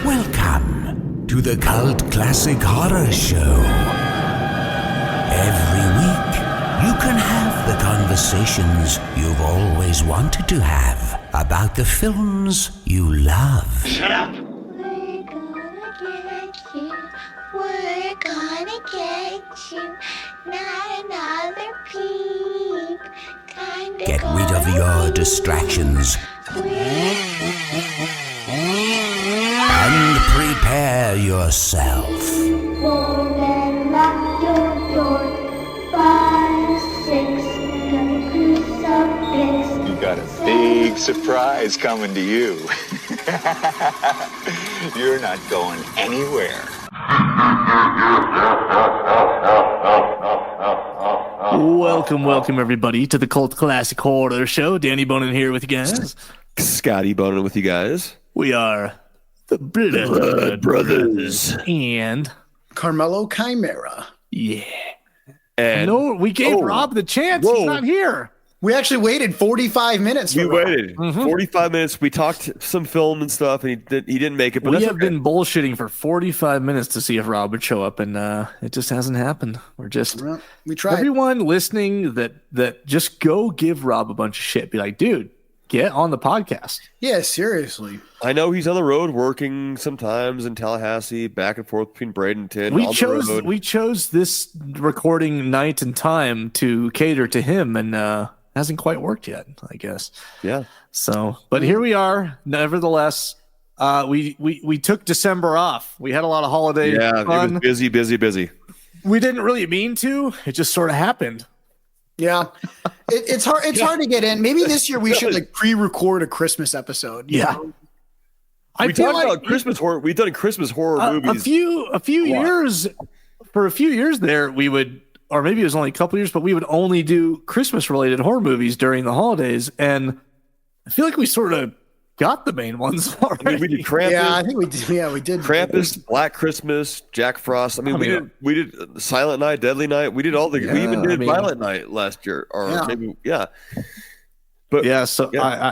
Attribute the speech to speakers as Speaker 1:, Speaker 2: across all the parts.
Speaker 1: Welcome to the Cult Classic Horror Show. Every week, you can have the conversations you've always wanted to have about the films you love.
Speaker 2: Shut up!
Speaker 3: We're gonna get you, not another peep.
Speaker 1: Get rid of your distractions and prepare yourself.
Speaker 3: Won't then lock your door. 5, 6, gonna crucifix.
Speaker 2: You got a big surprise coming to you. You're not going anywhere.
Speaker 4: Welcome everybody to the Cult Classic Horror Show. Danny Bonin here with you guys.
Speaker 5: Scotty Bonin with you guys.
Speaker 4: We are the Blood Brothers and
Speaker 6: Carmelo Chimera.
Speaker 4: yeah.
Speaker 5: And
Speaker 4: No, we gave Rob the chance. He's not here.
Speaker 6: We actually waited 45 minutes.
Speaker 5: we
Speaker 6: for Rob.
Speaker 5: waited 45 minutes. We talked some film and stuff, and he didn't make it. But
Speaker 4: We
Speaker 5: that's
Speaker 4: have
Speaker 5: okay.
Speaker 4: been bullshitting for 45 minutes to see if Rob would show up, and it just hasn't happened. We're just
Speaker 6: Well, we tried.
Speaker 4: everyone listening that just go give Rob a bunch of shit. Be like, dude, get on the podcast.
Speaker 6: Yeah, seriously.
Speaker 5: I know he's on the road working sometimes in Tallahassee, back and forth between Bradenton.
Speaker 4: We
Speaker 5: on
Speaker 4: chose
Speaker 5: the road.
Speaker 4: we chose this recording night and time to cater to him, and hasn't quite worked yet, I guess.
Speaker 5: Yeah.
Speaker 4: So, but here we are. Nevertheless, we took December off. We had a lot of holiday
Speaker 5: Yeah,
Speaker 4: fun.
Speaker 5: it was busy.
Speaker 4: We didn't really mean to. It just sort of happened.
Speaker 6: Yeah. It's hard. It's hard to get in. Maybe this year we should like pre-record a Christmas episode. you
Speaker 4: Yeah.
Speaker 6: know?
Speaker 4: I
Speaker 5: We
Speaker 4: feel
Speaker 5: talked
Speaker 4: like
Speaker 5: about Christmas horror. We've done Christmas horror
Speaker 4: a
Speaker 5: movies.
Speaker 4: few years, for a few years there, we would, or maybe it was only a couple years, but we would only do Christmas related horror movies during the holidays. And I feel like we sort of got the main ones
Speaker 5: I
Speaker 4: already.
Speaker 5: mean, we did Krampus,
Speaker 6: Yeah, I think we did. Yeah, we did.
Speaker 5: Krampus, Black Christmas, Jack Frost. I mean, we did Silent Night, Deadly Night. We did all the. we even did Violent Night last year, or maybe But
Speaker 4: Yeah, so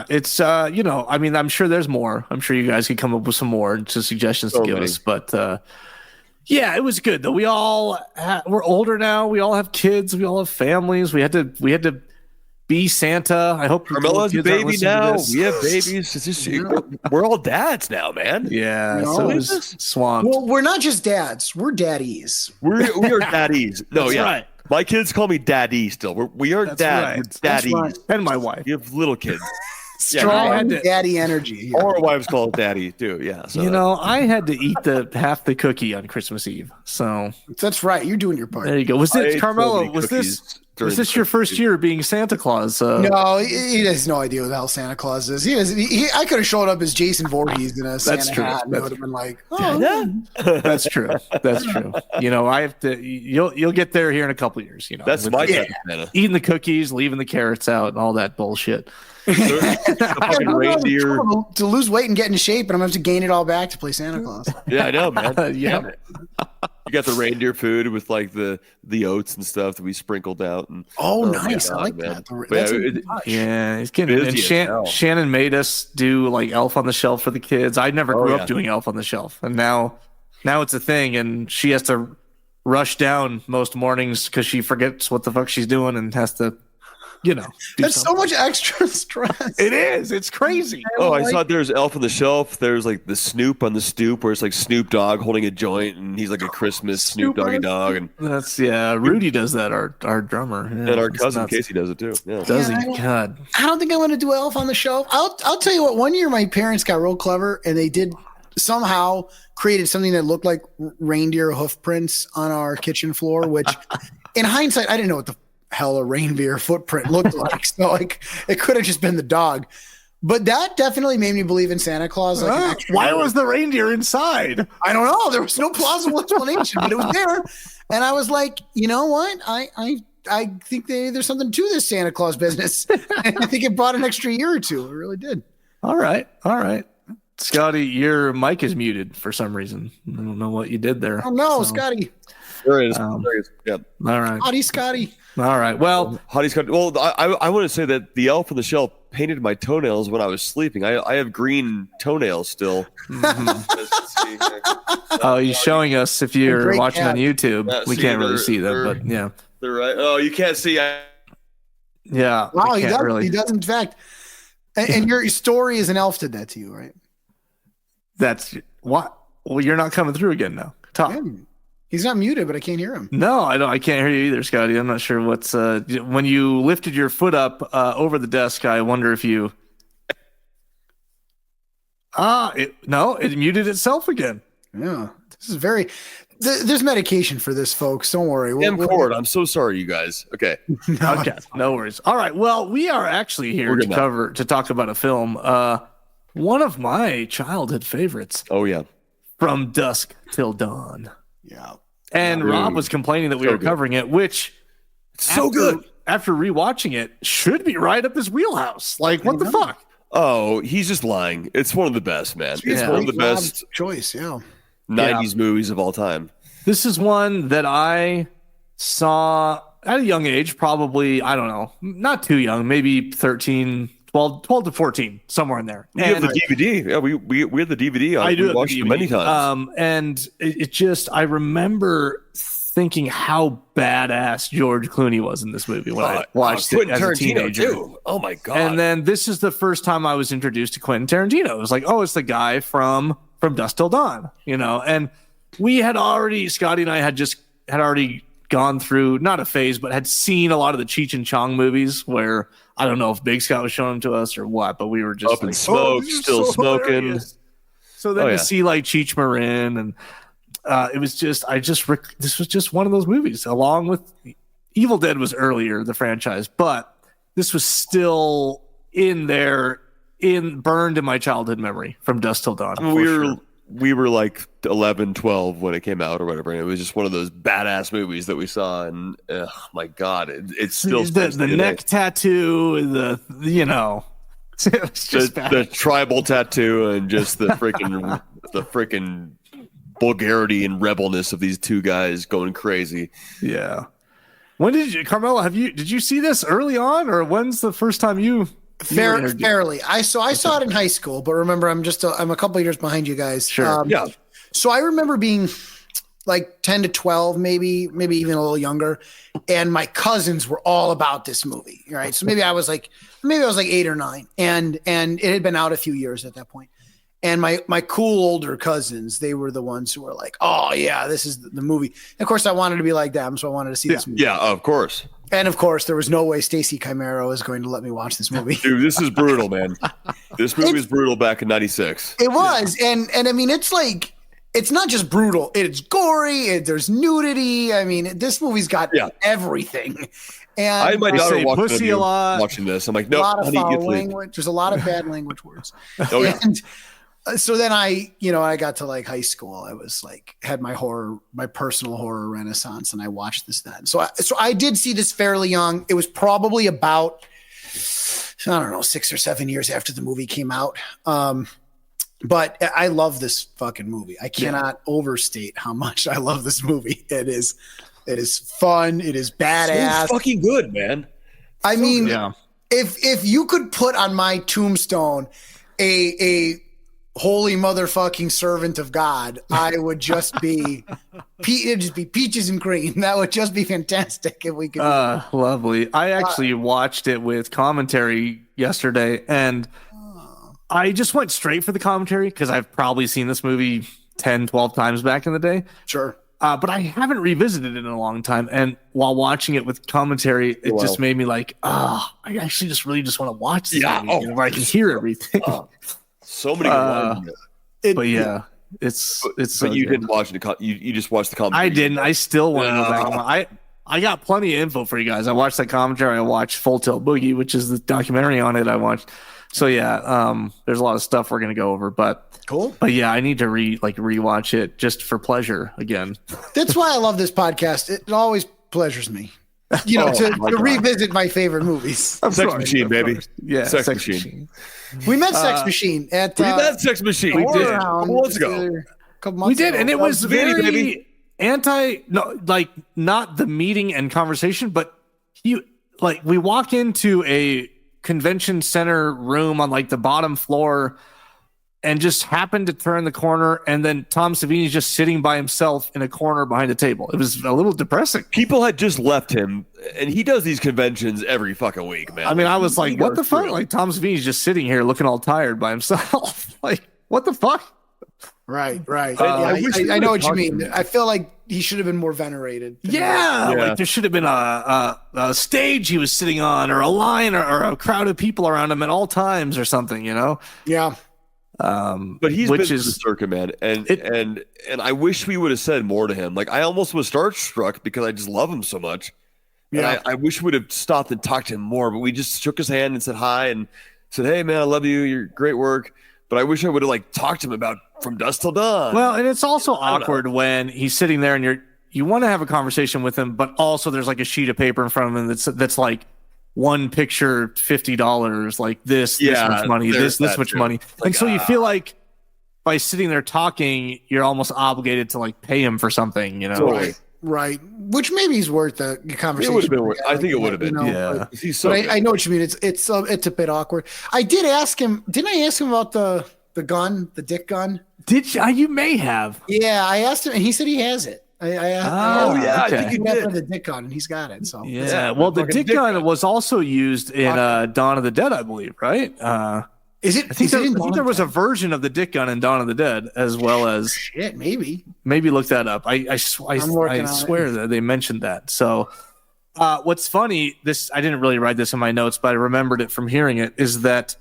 Speaker 4: it's you know, I mean, I'm sure there's more. I'm sure you guys could come up with some more suggestions to give us, but yeah, it was good though. We all we're older now. We all have kids. We all have families. We had to be Santa. I hope
Speaker 5: Carmelo's a
Speaker 4: kids aren't
Speaker 5: baby
Speaker 4: listening to
Speaker 5: now.
Speaker 4: this.
Speaker 5: We have babies. It's just, we're all dads now, man.
Speaker 4: Yeah,
Speaker 6: No,
Speaker 4: so it
Speaker 6: it's
Speaker 4: was swamped.
Speaker 6: Well, we're not just dads. We're daddies.
Speaker 5: We are daddies. No,
Speaker 4: That's
Speaker 5: yeah.
Speaker 4: right.
Speaker 5: My kids call me daddy still. We are
Speaker 4: That's
Speaker 5: dad.
Speaker 4: right.
Speaker 5: We're
Speaker 4: That's
Speaker 5: daddies.
Speaker 6: right.
Speaker 4: And my wife.
Speaker 5: You have little kids.
Speaker 4: I had to-
Speaker 6: daddy energy.
Speaker 5: All our wives call it daddy too. Yeah. So
Speaker 4: You know, I had to eat half the cookie on Christmas Eve. So
Speaker 6: That's right. You're doing your part.
Speaker 4: there you go. Was
Speaker 5: I
Speaker 4: it
Speaker 5: ate so
Speaker 4: Carmelo?
Speaker 5: many
Speaker 4: Was
Speaker 5: cookies
Speaker 4: this
Speaker 5: during the
Speaker 4: your
Speaker 5: Christmas
Speaker 4: first year being Santa Claus?
Speaker 6: No, he has no idea what the hell Santa Claus is. I could have showed up as Jason Voorhees in a Santa
Speaker 4: true.
Speaker 6: hat, and it
Speaker 4: That's
Speaker 6: would have been like, oh,
Speaker 4: That's true. That's true. You know, I have to. You'll get there here in a couple of years. You know,
Speaker 5: that's
Speaker 4: with
Speaker 5: my
Speaker 4: the-
Speaker 5: type of Santa.
Speaker 4: eating the cookies, leaving the carrots out, and all that bullshit.
Speaker 5: The fucking reindeer.
Speaker 6: to lose weight and get in shape, and I'm gonna have to gain it all back to play Santa Claus.
Speaker 5: Yeah, I know, man.
Speaker 4: Yeah.
Speaker 5: Damn it. You got the reindeer food with like the oats and stuff that we sprinkled out. And
Speaker 6: Oh,
Speaker 5: my
Speaker 6: nice! I
Speaker 5: God,
Speaker 6: like
Speaker 5: man.
Speaker 6: that.
Speaker 5: But
Speaker 6: That's
Speaker 5: yeah,
Speaker 6: a
Speaker 5: it-
Speaker 6: touch.
Speaker 4: Yeah, it's getting. And
Speaker 5: Busy as hell.
Speaker 4: Shannon made us do like Elf on the Shelf for the kids. I never grew
Speaker 5: yeah.
Speaker 4: up doing Elf on the Shelf, and now it's a thing, and she has to rush down most mornings because she forgets what the fuck she's doing and has to, do
Speaker 6: That's so
Speaker 4: something.
Speaker 6: much extra stress.
Speaker 4: It is. It's crazy.
Speaker 5: Oh, I saw there's Elf on the Shelf. There's like the Snoop on the Stoop, where it's like Snoop Dogg holding a joint, and he's like a Christmas Snoop Doggy Dog, and
Speaker 4: That's Rudy does that. Our drummer
Speaker 5: and our
Speaker 4: it's
Speaker 5: cousin
Speaker 4: nuts.
Speaker 5: Casey does it too. Yeah.
Speaker 4: Does
Speaker 6: Yeah,
Speaker 4: he? God.
Speaker 6: I don't think I want to do Elf on the Shelf. I'll tell you what. One year, my parents got real clever, and they did somehow created something that looked like reindeer hoof prints on our kitchen floor. Which, in hindsight, I didn't know what the hell a reindeer footprint looked like. So like, it could have just been the dog. But that definitely made me believe in Santa Claus. Like an extra-
Speaker 4: Why was the reindeer inside?
Speaker 6: I don't know. There was no plausible explanation, but it was there. And I was like, you know what? I think there's something to this Santa Claus business. And I think it brought an extra year or two. It really did.
Speaker 4: All right. Scotty, your mic is muted for some reason. I don't know what you did there.
Speaker 6: Oh no,
Speaker 4: So,
Speaker 6: Scotty.
Speaker 5: There is. Yeah.
Speaker 4: All right.
Speaker 6: Hottie Scotty.
Speaker 4: All right. Well,
Speaker 5: Hottie Scotty. Well, I want to say that the elf on the shelf painted my toenails when I was sleeping. I have green toenails still.
Speaker 4: oh, he's showing us if you're watching
Speaker 6: cat.
Speaker 4: on YouTube. We can't really see them, but yeah.
Speaker 5: They're right. Oh, you can't see.
Speaker 4: Yeah.
Speaker 6: Wow, he does. He does, in fact. And your story is an elf did that to you, right?
Speaker 4: That's what. Well, you're not coming through again now. Talk.
Speaker 6: Yeah. He's not muted, but I can't hear him.
Speaker 4: No, I don't. I can't hear you either, Scotty. I'm not sure what's. When you lifted your foot up over the desk, I wonder if you. It muted itself again.
Speaker 6: Yeah, this is very. There's medication for this, folks. Don't worry.
Speaker 5: Cord. I'm so sorry, you guys. Okay.
Speaker 4: Okay. No worries. All right. Well, we are actually here to talk about a film. One of my childhood favorites.
Speaker 5: Oh yeah.
Speaker 4: From Dusk Till Dawn.
Speaker 6: Yeah.
Speaker 4: And Rob was complaining that we were covering it, which
Speaker 5: good.
Speaker 4: After rewatching it, should be right up his wheelhouse. Like, what the fuck?
Speaker 5: Oh, he's just lying. It's one of the best, man. It's one of the best
Speaker 6: choice,
Speaker 5: 90s movies of all time.
Speaker 4: This is one that I saw at a young age, probably, I don't know, not too young, maybe 13, 12 to 14, somewhere in there.
Speaker 5: We have the DVD. Yeah, we had the DVD on. We watched it many times.
Speaker 4: And it just, I remember thinking how badass George Clooney was in this movie when I watched it as a teenager.
Speaker 5: Too. Oh my God.
Speaker 4: And then this is the first time I was introduced to Quentin Tarantino. It was like, oh, it's the guy from Dusk Till Dawn, and we had already, Scotty and I had already gone through, not a phase, but had seen a lot of the Cheech and Chong movies where I don't know if Big Scott was showing them to us or what, but we were just
Speaker 5: up in smoke, still so smoking.
Speaker 4: Hilarious. So then to see like Cheech Marin and it was just, this was just one of those movies along with Evil Dead was earlier, the franchise, but this was still burned in my childhood memory from Dusk Till Dawn.
Speaker 5: I mean, we were like 11, 12 when it came out or whatever. And it was just one of those badass movies that we saw. And oh my God, it's still
Speaker 4: the neck tattoo, it's just
Speaker 5: the tribal tattoo and just the freaking vulgarity and rebelness of these two guys going crazy.
Speaker 4: Yeah. When did you, Carmela, did you see this early on or when's the first time you
Speaker 6: fairly. I saw it in high school, but remember, I'm a couple of years behind you guys.
Speaker 4: Sure.
Speaker 5: Yeah.
Speaker 6: So I remember being like 10 to 12, maybe even a little younger, and my cousins were all about this movie. Right. So maybe I was like 8 or 9, and it had been out a few years at that point. And my cool older cousins, they were the ones who were like, "Oh yeah, this is the movie." And of course, I wanted to be like them, so I wanted to see this movie.
Speaker 5: Yeah, of course.
Speaker 6: And of course, there was no way Stacey Chimero was going to let me watch this movie.
Speaker 5: Dude, this is brutal, man. This movie is brutal back in '96.
Speaker 6: It was, and I mean, it's like it's not just brutal; it's gory. There's nudity. I mean, this movie's got everything. And
Speaker 5: I had my daughter
Speaker 4: watching
Speaker 5: this. I'm like, no,
Speaker 6: a lot of
Speaker 5: honey,
Speaker 6: foul language. There's a lot of bad language words.
Speaker 5: Oh yeah.
Speaker 6: And so then I got to like high school. I was like, had my personal horror renaissance, and I watched this then. So I did see this fairly young. It was probably about, I don't know, 6 or 7 years after the movie came out. But I love this fucking movie. I cannot overstate how much I love this movie. It is fun. It is badass.
Speaker 5: So fucking good, man.
Speaker 6: I mean, if you could put on my tombstone a holy motherfucking servant of God, I would just be it'd just be peaches and cream. That would just be fantastic if we could.
Speaker 4: Lovely. I actually watched it with commentary yesterday, and I just went straight for the commentary because I've probably seen this movie 10, 12 times back in the day.
Speaker 6: Sure.
Speaker 4: But I haven't revisited it in a long time. And while watching it with commentary, it just made me like, I actually just really just want to watch this movie, where I can hear everything.
Speaker 5: So many good lines.
Speaker 4: But yeah, it's.
Speaker 5: But you didn't watch it. You just watched the commentary.
Speaker 4: I didn't. I still want to go back. I got plenty of info for you guys. I watched that commentary. I watched Full Tilt Boogie, which is the documentary on it. I watched. So yeah, there's a lot of stuff we're gonna go over, but
Speaker 6: cool.
Speaker 4: But yeah, I need to rewatch it just for pleasure again.
Speaker 6: That's why I love this podcast. It always pleasures me, to revisit my favorite movies.
Speaker 5: Sex Machine, baby.
Speaker 4: Yeah,
Speaker 5: Sex Machine.
Speaker 6: We met Sex Machine at.
Speaker 5: We met Sex Machine. We did a couple months ago.
Speaker 4: We did, and it was very. not the meeting and conversation, but we walk into a convention center room on like the bottom floor and just happened to turn the corner, and then Tom Savini's just sitting by himself in a corner behind a table. It was a little depressing.
Speaker 5: People had just left him, and he does these conventions every fucking week, man.
Speaker 4: I mean, I was like, what the fuck? Like, Tom Savini's just sitting here looking all tired by himself. Like, what the fuck?
Speaker 6: Right. I know what you mean. I feel like he should have been more venerated.
Speaker 4: Like there should have been a stage he was sitting on, or a line, or a crowd of people around him at all times, or something.
Speaker 6: Yeah.
Speaker 5: But he's been to the circuit, man, and I wish we would have said more to him. Like, I almost was starstruck because I just love him so much. Yeah, I wish we would have stopped and talked to him more, but we just shook his hand and said hi and said, "Hey, man, I love you. You're great work." But I wish I would have talked to him about From Dusk Till Dawn.
Speaker 4: Well, and it's also awkward when he's sitting there and you want to have a conversation with him, but also there's like a sheet of paper in front of him that's like one picture, $50, like this much money, this much money. And so you feel like by sitting there talking, you're almost obligated to pay him for something,
Speaker 5: Totally.
Speaker 6: Right. Which maybe is worth the conversation.
Speaker 5: It would have been worth. I think it would have been.
Speaker 4: Yeah.
Speaker 6: But I know what you mean. It's a bit awkward. I did ask him. Didn't I ask him about the gun, the dick gun?
Speaker 4: Did you? You may have.
Speaker 6: Yeah, I asked him, and he said he has it.
Speaker 5: I think he did.
Speaker 6: The dick gun, and he's got it. So
Speaker 4: well, the dick gun was also used in Dawn of the Dead, I believe, right?
Speaker 6: Is it?
Speaker 4: I think there was a version of the dick gun in Dawn of the Dead, as well as
Speaker 6: maybe
Speaker 4: look that up. I swear that they mentioned that. So, what's funny? I didn't really write this in my notes, but I remembered it from hearing it. Is that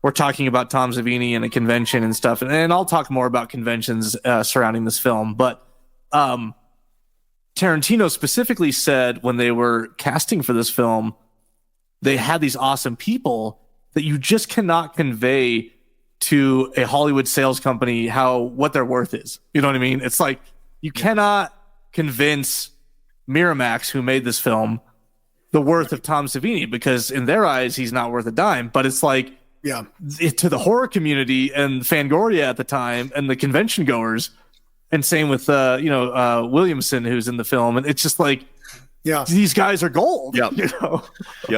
Speaker 4: we're talking about Tom Savini and a convention and stuff, and I'll talk more about conventions surrounding this film, but. Tarantino specifically said when they were casting for this film, they had these awesome people that you just cannot convey to a Hollywood sales company what their worth is. You know what I mean? It's like you cannot convince Miramax, who made this film, the worth of Tom Savini, because in their eyes, he's not worth a dime. But it's like, to the yeah, and Fangoria at the time and the convention goers, and same with Williamson, who's in the film, and it's just like, these guys are gold.
Speaker 5: Yep.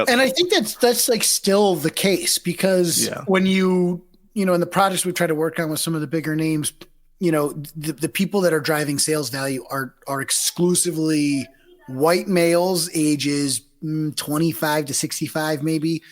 Speaker 6: And I think that's like still the case, because when in the projects we try to work on with some of the bigger names, the people that are driving sales value are exclusively white males, ages 25 to 65, maybe,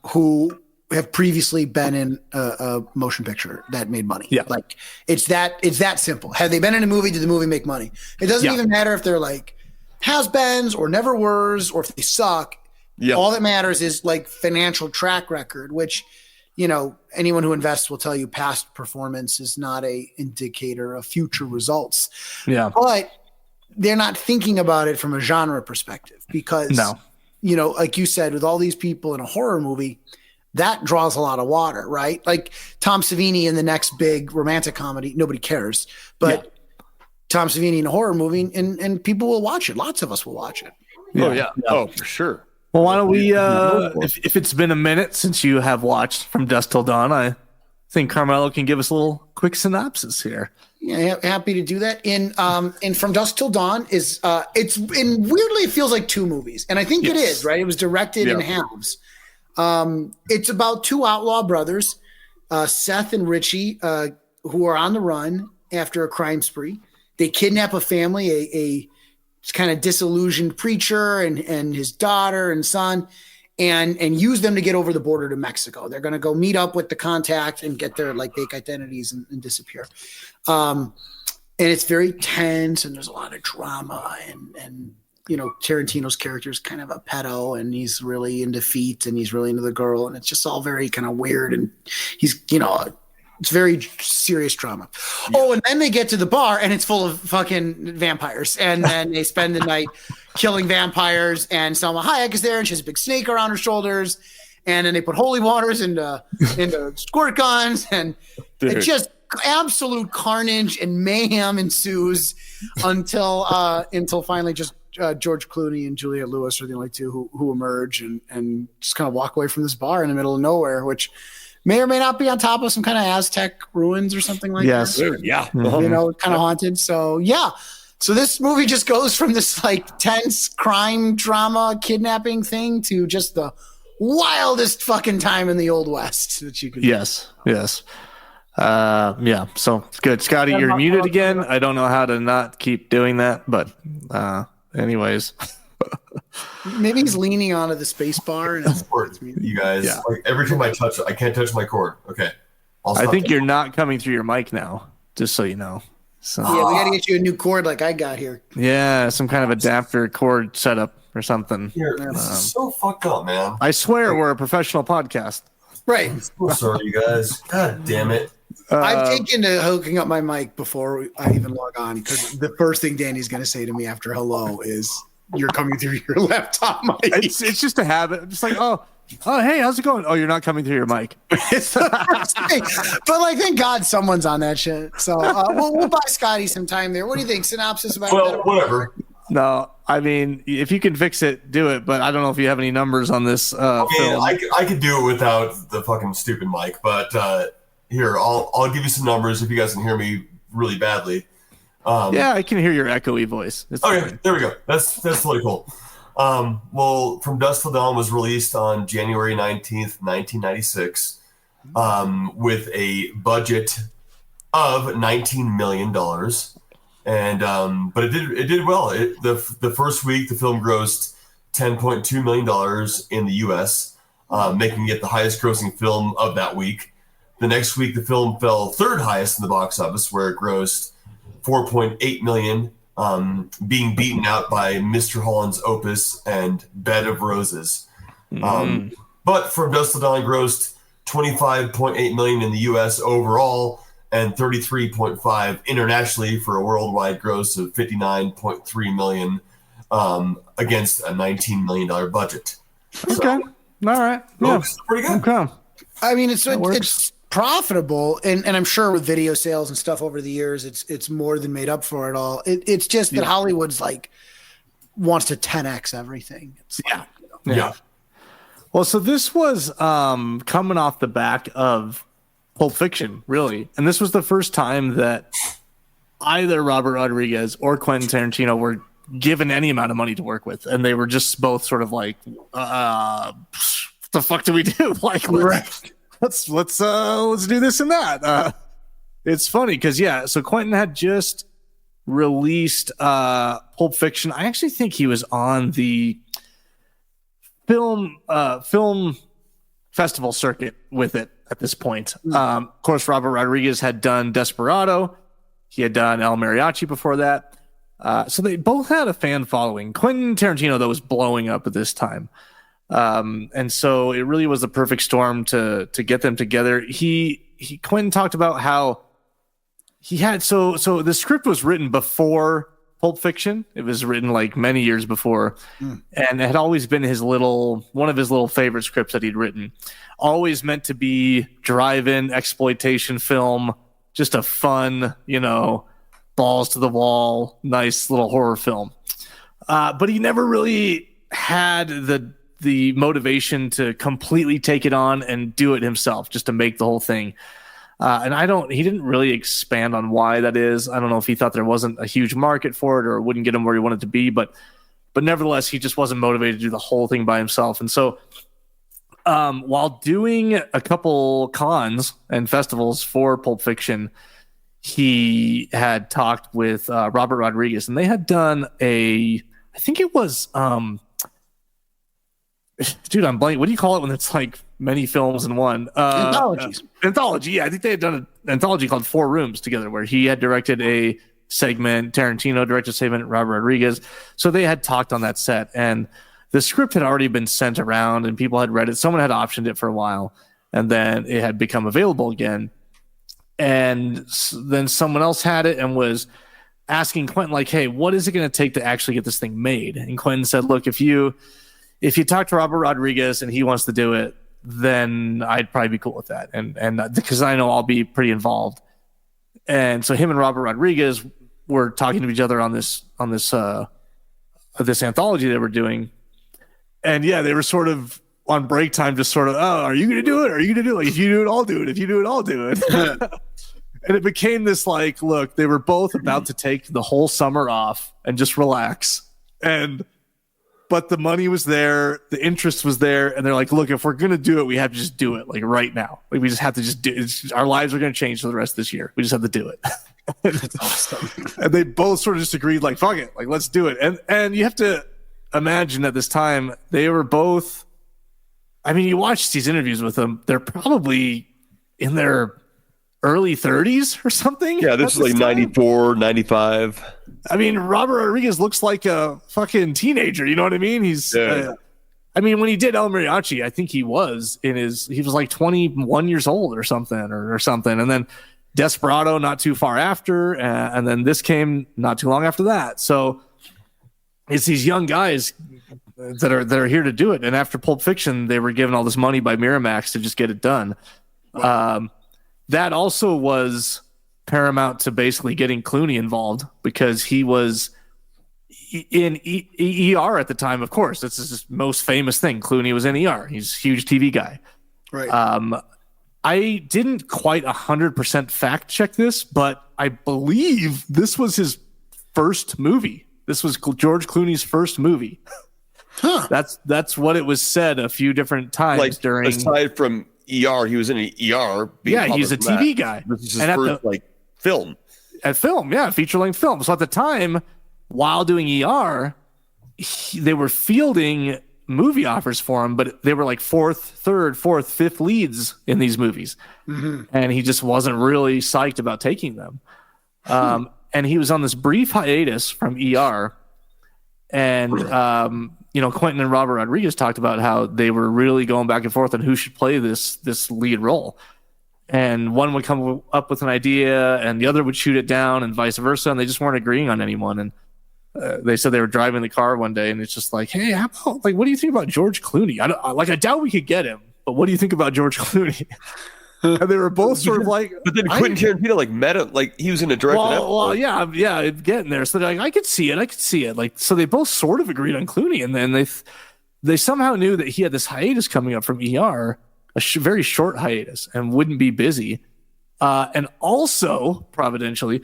Speaker 6: who have previously been in a motion picture that made money.
Speaker 4: Yeah.
Speaker 6: Like it's that simple. Have they been in a movie? Did the movie make money? It doesn't even matter if they're like has-beens or never were's, or if they suck. Yeah. All that matters is like financial track record, which, anyone who invests will tell you past performance is not a indicator of future results.
Speaker 4: Yeah.
Speaker 6: But they're not thinking about it from a genre perspective, because, like you said, with all these people in a horror movie, that draws a lot of water, right? Like Tom Savini in the next big romantic comedy, nobody cares. But Tom Savini in a horror movie, and people will watch it. Lots of us will watch it.
Speaker 5: Oh, for sure.
Speaker 4: Well, why don't we, if it's been a minute since you have watched From Dusk Till Dawn, I think Carmelo can give us a little quick synopsis here.
Speaker 6: Yeah, happy to do that. In From Dusk Till Dawn weirdly it feels like two movies, and I think it is, right? It was directed in halves. It's about two outlaw brothers, Seth and Richie, who are on the run after a crime spree. They kidnap a family, a kind of disillusioned preacher and his daughter and son, and use them to get over the border to Mexico. They're going to go meet up with the contact and get their fake identities and disappear. And it's very tense, and there's a lot of drama, and Tarantino's character is kind of a pedo, and he's really into feet, and he's really into the girl, and it's just all very kind of weird, and he's, it's very serious drama. Yeah. Oh, and then they get to the bar, and it's full of fucking vampires, and then they spend the night killing vampires, and Salma Hayek is there, and she has a big snake around her shoulders, and then they put holy waters into squirt guns, and it's just absolute carnage and mayhem ensues until finally just George Clooney and Juliette Lewis are the only two who emerge and just kind of walk away from this bar in the middle of nowhere, which may or may not be on top of some kind of Aztec ruins or something like that.
Speaker 5: Yeah.
Speaker 6: Kind of haunted. So So this movie just goes from this like tense crime drama kidnapping thing to just the wildest fucking time in the Old West that you could.
Speaker 4: Yes. Yeah. So good, Scotty. You're muted again. I don't know how to not keep doing that, but anyways.
Speaker 6: Maybe he's leaning onto the space bar. And
Speaker 7: you guys, like every time I touch it, I can't touch my cord. Okay.
Speaker 4: I think you're not coming through your mic now, just so you know. So
Speaker 6: yeah, we got to get you a new cord like I got here.
Speaker 4: Yeah, some kind of adapter cord setup or something.
Speaker 7: This is so fucked up, man.
Speaker 4: I swear we're a professional podcast.
Speaker 6: Right.
Speaker 7: I'm so sorry, you guys. God damn it.
Speaker 6: I've taken to hooking up my mic before I even log on because the first thing Danny's going to say to me after hello is, "You're coming through your laptop mic."
Speaker 4: It's just a habit. I'm just like, oh, hey, how's it going? Oh, you're not coming through your mic.
Speaker 6: It's the first thing. But like, thank God someone's on that shit. So we'll buy Scotty some time there. What do you think? Synopsis about
Speaker 7: Well, whatever.
Speaker 4: No, I mean, if you can fix it, do it. But I don't know if you have any numbers on this film.
Speaker 7: I could do it without the fucking stupid mic, but here, I'll give you some numbers if you guys can hear me really badly.
Speaker 4: Yeah, I can hear your echoey voice.
Speaker 7: Okay, fine. There we go. That's totally cool. Well, From Dusk Till Dawn was released on January 19th, 1996, with a budget of $19 million. And but it did well. The first week, the film grossed $10.2 million in the U.S., making it the highest grossing film of that week. The next week, the film fell third highest in the box office, where it grossed $4.8 million, being beaten out by Mr. Holland's Opus and Bed of Roses. But From Dusk Till Dawn grossed $25.8 million in the U.S. overall and $33.5 internationally for a worldwide gross of $59.3 million against a $19 million budget.
Speaker 4: Okay. All right. Yeah.
Speaker 7: Pretty good.
Speaker 4: Okay.
Speaker 6: I mean, it's profitable, and I'm sure with video sales and stuff over the years, it's more than made up for it all. It's just that Hollywood's like wants to 10x everything.
Speaker 4: Yeah. Well, so this was coming off the back of Pulp Fiction, really, and this was the first time that either Robert Rodriguez or Quentin Tarantino were given any amount of money to work with, and they were just both sort of like, what the fuck do we do? Like, let's do this and that. It's funny because so Quentin had just released Pulp Fiction. I actually think he was on the film festival circuit with it at this point. Of course, Robert Rodriguez had done Desperado. He had done El Mariachi before that. So they both had a fan following. Quentin Tarantino, though, was blowing up at this time. And so it really was the perfect storm to get them together. Quentin talked about how he had, so the script was written before Pulp Fiction. It was written like many years before, and it had always been one of his little favorite scripts that he'd written. Always meant to be drive-in exploitation film, just a fun, balls to the wall, nice little horror film. But he never really had the motivation to completely take it on and do it himself, just to make the whole thing. And he didn't really expand on why that is. I don't know if he thought there wasn't a huge market for it or it wouldn't get him where he wanted to be, but nevertheless, he just wasn't motivated to do the whole thing by himself. And so, while doing a couple cons and festivals for Pulp Fiction, he had talked with Robert Rodriguez, and they had done I think it was, dude, I'm blank. What do you call it when it's like many films in one?
Speaker 6: Anthologies.
Speaker 4: Anthology. Yeah, I think they had done an anthology called Four Rooms together, where he had directed a segment, Tarantino directed a segment, Robert Rodriguez. So they had talked on that set, and the script had already been sent around, and people had read it. Someone had optioned it for a while, and then it had become available again. And then someone else had it and was asking Quentin, like, "Hey, what is it going to take to actually get this thing made?" And Quentin said, "Look, if you talk to Robert Rodriguez and he wants to do it, then I'd probably be cool with that. And because I know I'll be pretty involved." And so him and Robert Rodriguez were talking to each other on this anthology they were doing. And yeah, they were sort of on break time, just sort of, "Oh, are you going to do it? Are you going to do it? Like, if you do it, I'll do it. If you do it, I'll do it." And it became this like, look, they were both about to take the whole summer off and just relax. But the money was there, the interest was there, and they're like, look, if we're gonna do it, we have to just do it like right now. Like we just have to just do it. Our lives are gonna change for the rest of this year. We just have to do it. That's awesome. And they both sort of just agreed, like, fuck it, like let's do it. And you have to imagine at this time they were both. I mean, you watch these interviews with them; they're probably in their early 30s or something.
Speaker 5: Yeah, this is like 94, 95.
Speaker 4: I mean, Robert Rodriguez looks like a fucking teenager. You know what I mean? He's, I mean, when he did El Mariachi, I think he was like 21 years old or something, or something. And then Desperado not too far after. And then this came not too long after that. So it's these young guys that are here to do it. And after Pulp Fiction, they were given all this money by Miramax to just get it done. That also was paramount to basically getting Clooney involved because he was in ER at the time. Of course, that's his most famous thing. Clooney was in ER. He's a huge TV guy.
Speaker 6: Right.
Speaker 4: I didn't quite 100% fact check this, but I believe this was his first movie. This was George Clooney's first movie.
Speaker 6: Huh.
Speaker 4: That's what it was said a few different times
Speaker 5: like,
Speaker 4: during.
Speaker 5: Aside from ER, he was in an ER.
Speaker 4: Yeah, he's a TV guy.
Speaker 5: This is his first film.
Speaker 4: Feature-length film. So at the time, while doing ER, they were fielding movie offers for him, but they were like third, fourth, fifth leads in these movies. Mm-hmm. And he just wasn't really psyched about taking them. And he was on this brief hiatus from ER. And, Quentin and Robert Rodriguez talked about how they were really going back and forth on who should play this lead role. And one would come up with an idea and the other would shoot it down and vice versa. And they just weren't agreeing on anyone. And they said they were driving the car one day and it's just like, hey, how about, like, what do you think about George Clooney? I doubt we could get him, but what do you think about George Clooney? And they were both sort of like,
Speaker 5: but then Quentin Tarantino met him, like he was in a direct.
Speaker 4: Well, yeah, getting there. So they're like, I could see it. Like, so they both sort of agreed on Clooney, and then they somehow knew that he had this hiatus coming up from ER, very short hiatus, and wouldn't be busy. And also, providentially,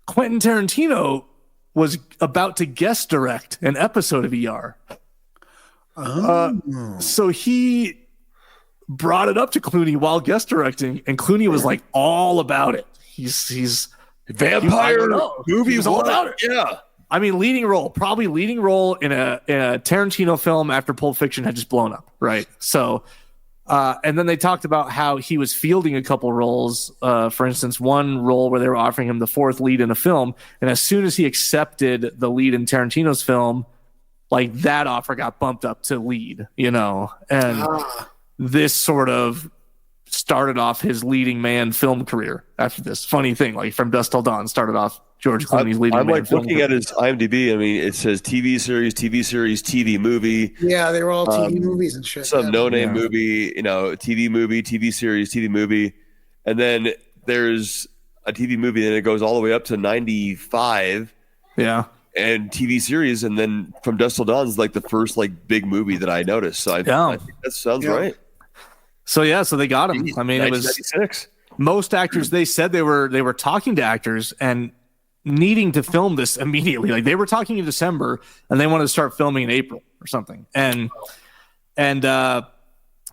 Speaker 4: Quentin Tarantino was about to guest direct an episode of ER. So he brought it up to Clooney while guest directing, and Clooney was like all about it. He's
Speaker 5: vampire movies,
Speaker 4: all about it.
Speaker 5: Yeah,
Speaker 4: I mean, leading role in a Tarantino film after Pulp Fiction had just blown up, right? So, and then they talked about how he was fielding a couple roles. For instance, one role where they were offering him the fourth lead in a film, and as soon as he accepted the lead in Tarantino's film, like that offer got bumped up to lead, and. This sort of started off his leading man film career after this. Funny thing, like From Dusk Till Dawn started off George Clooney's leading man. I'm like
Speaker 5: looking at his IMDb. I mean, it says TV series, TV movie.
Speaker 6: Yeah, they were all TV movies and shit.
Speaker 5: Some no-name movie, TV movie, TV series, TV movie. And then there's a TV movie and it goes all the way up to 95.
Speaker 4: Yeah.
Speaker 5: And TV series. And then From Dusk Till Dawn is like the first like big movie that I noticed. So I think that sounds right.
Speaker 4: So they got him. I mean, it was most actors. They said they were talking to actors and needing to film this immediately. Like they were talking in December and they wanted to start filming in April or something. And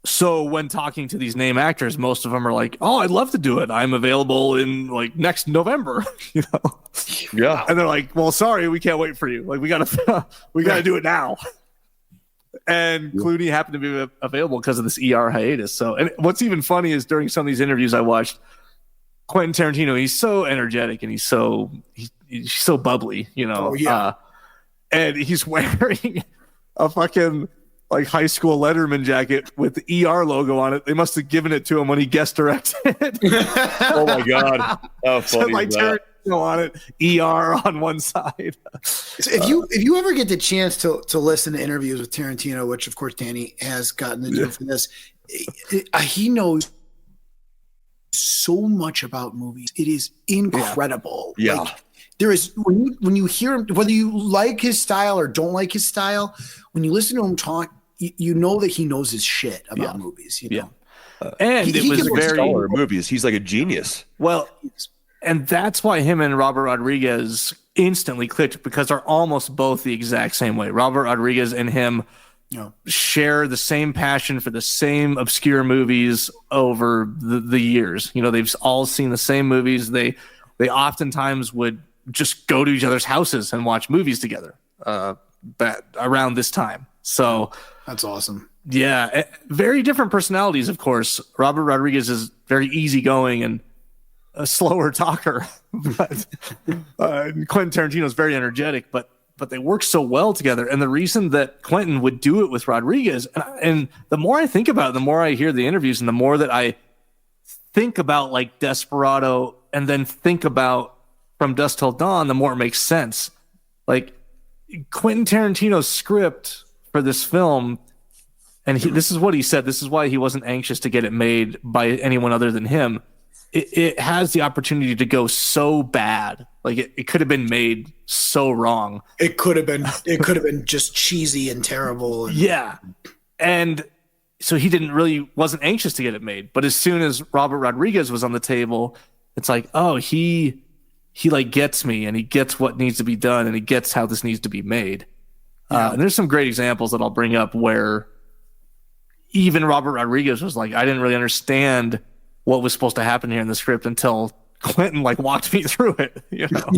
Speaker 4: so when talking to these name actors, most of them are like, "Oh, I'd love to do it. I'm available in like next November."
Speaker 5: Yeah.
Speaker 4: And they're like, "Well, sorry, we can't wait for you. Like we gotta do it now." And Clooney happened to be available because of this ER hiatus. So, and what's even funny is during some of these interviews I watched, Quentin Tarantino, he's so energetic and he's so bubbly, and he's wearing a fucking like high school Letterman jacket with the ER logo on it. They must have given it to him when he guest directed.
Speaker 5: Oh my God. How funny
Speaker 4: like Tarantino on it, ER on one side.
Speaker 6: So if you ever get the chance to listen to interviews with Tarantino, which of course Danny has gotten to do for this, he knows so much about movies. It is incredible.
Speaker 5: Yeah.
Speaker 6: Like, there is when you hear him, whether you like his style or don't like his style, when you listen to him talk, you know that he knows his shit about movies.
Speaker 4: And it was very
Speaker 5: movies. He's like a genius.
Speaker 4: Well, And that's why him and Robert Rodriguez instantly clicked, because they're almost both the exact same way. Robert Rodriguez and him share the same passion for the same obscure movies over the years. You know, they've all seen the same movies. They oftentimes would just go to each other's houses and watch movies together around this time. So
Speaker 6: that's awesome.
Speaker 4: Yeah, very different personalities, of course. Robert Rodriguez is very easygoing and a slower talker, but Quentin Tarantino is very energetic, but they work so well together. And the reason that Quentin would do it with Rodriguez, and the more I think about it, the more I hear the interviews, and the more that I think about like Desperado and then think about From Dusk Till Dawn, the more it makes sense. Like Quentin Tarantino's script for this film, and this is what he said, this is why he wasn't anxious to get it made by anyone other than him. It has the opportunity to go so bad. Like it could have been made so wrong.
Speaker 6: It could have been just cheesy and terrible.
Speaker 4: Yeah. And so he wasn't anxious to get it made. But as soon as Robert Rodriguez was on the table, it's like, oh, he like gets me, and he gets what needs to be done, and he gets how this needs to be made. And there's some great examples that I'll bring up where even Robert Rodriguez was like, I didn't really understand what was supposed to happen here in the script until Quentin like walked me through it, you know?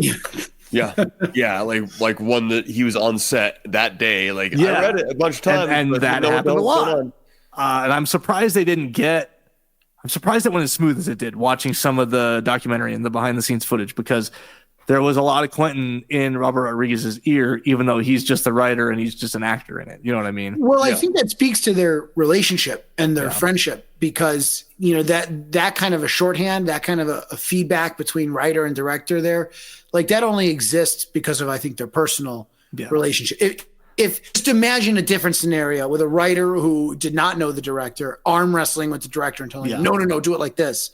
Speaker 5: Yeah. Like one that he was on set that day. Like I read it a bunch of times.
Speaker 4: And that happened a lot. And I'm surprised they didn't I'm surprised it went as smooth as it did watching some of the documentary and the behind the scenes footage, because there was a lot of Quentin in Robert Rodriguez's ear, even though he's just the writer and he's just an actor in it. You know what I mean?
Speaker 6: Well, I think that speaks to their relationship and their friendship, because, you know, that kind of a shorthand, that kind of a feedback between writer and director there, like that only exists because of, I think, their personal relationship. If just imagine a different scenario with a writer who did not know the director, arm wrestling with the director and telling him, no, do it like this.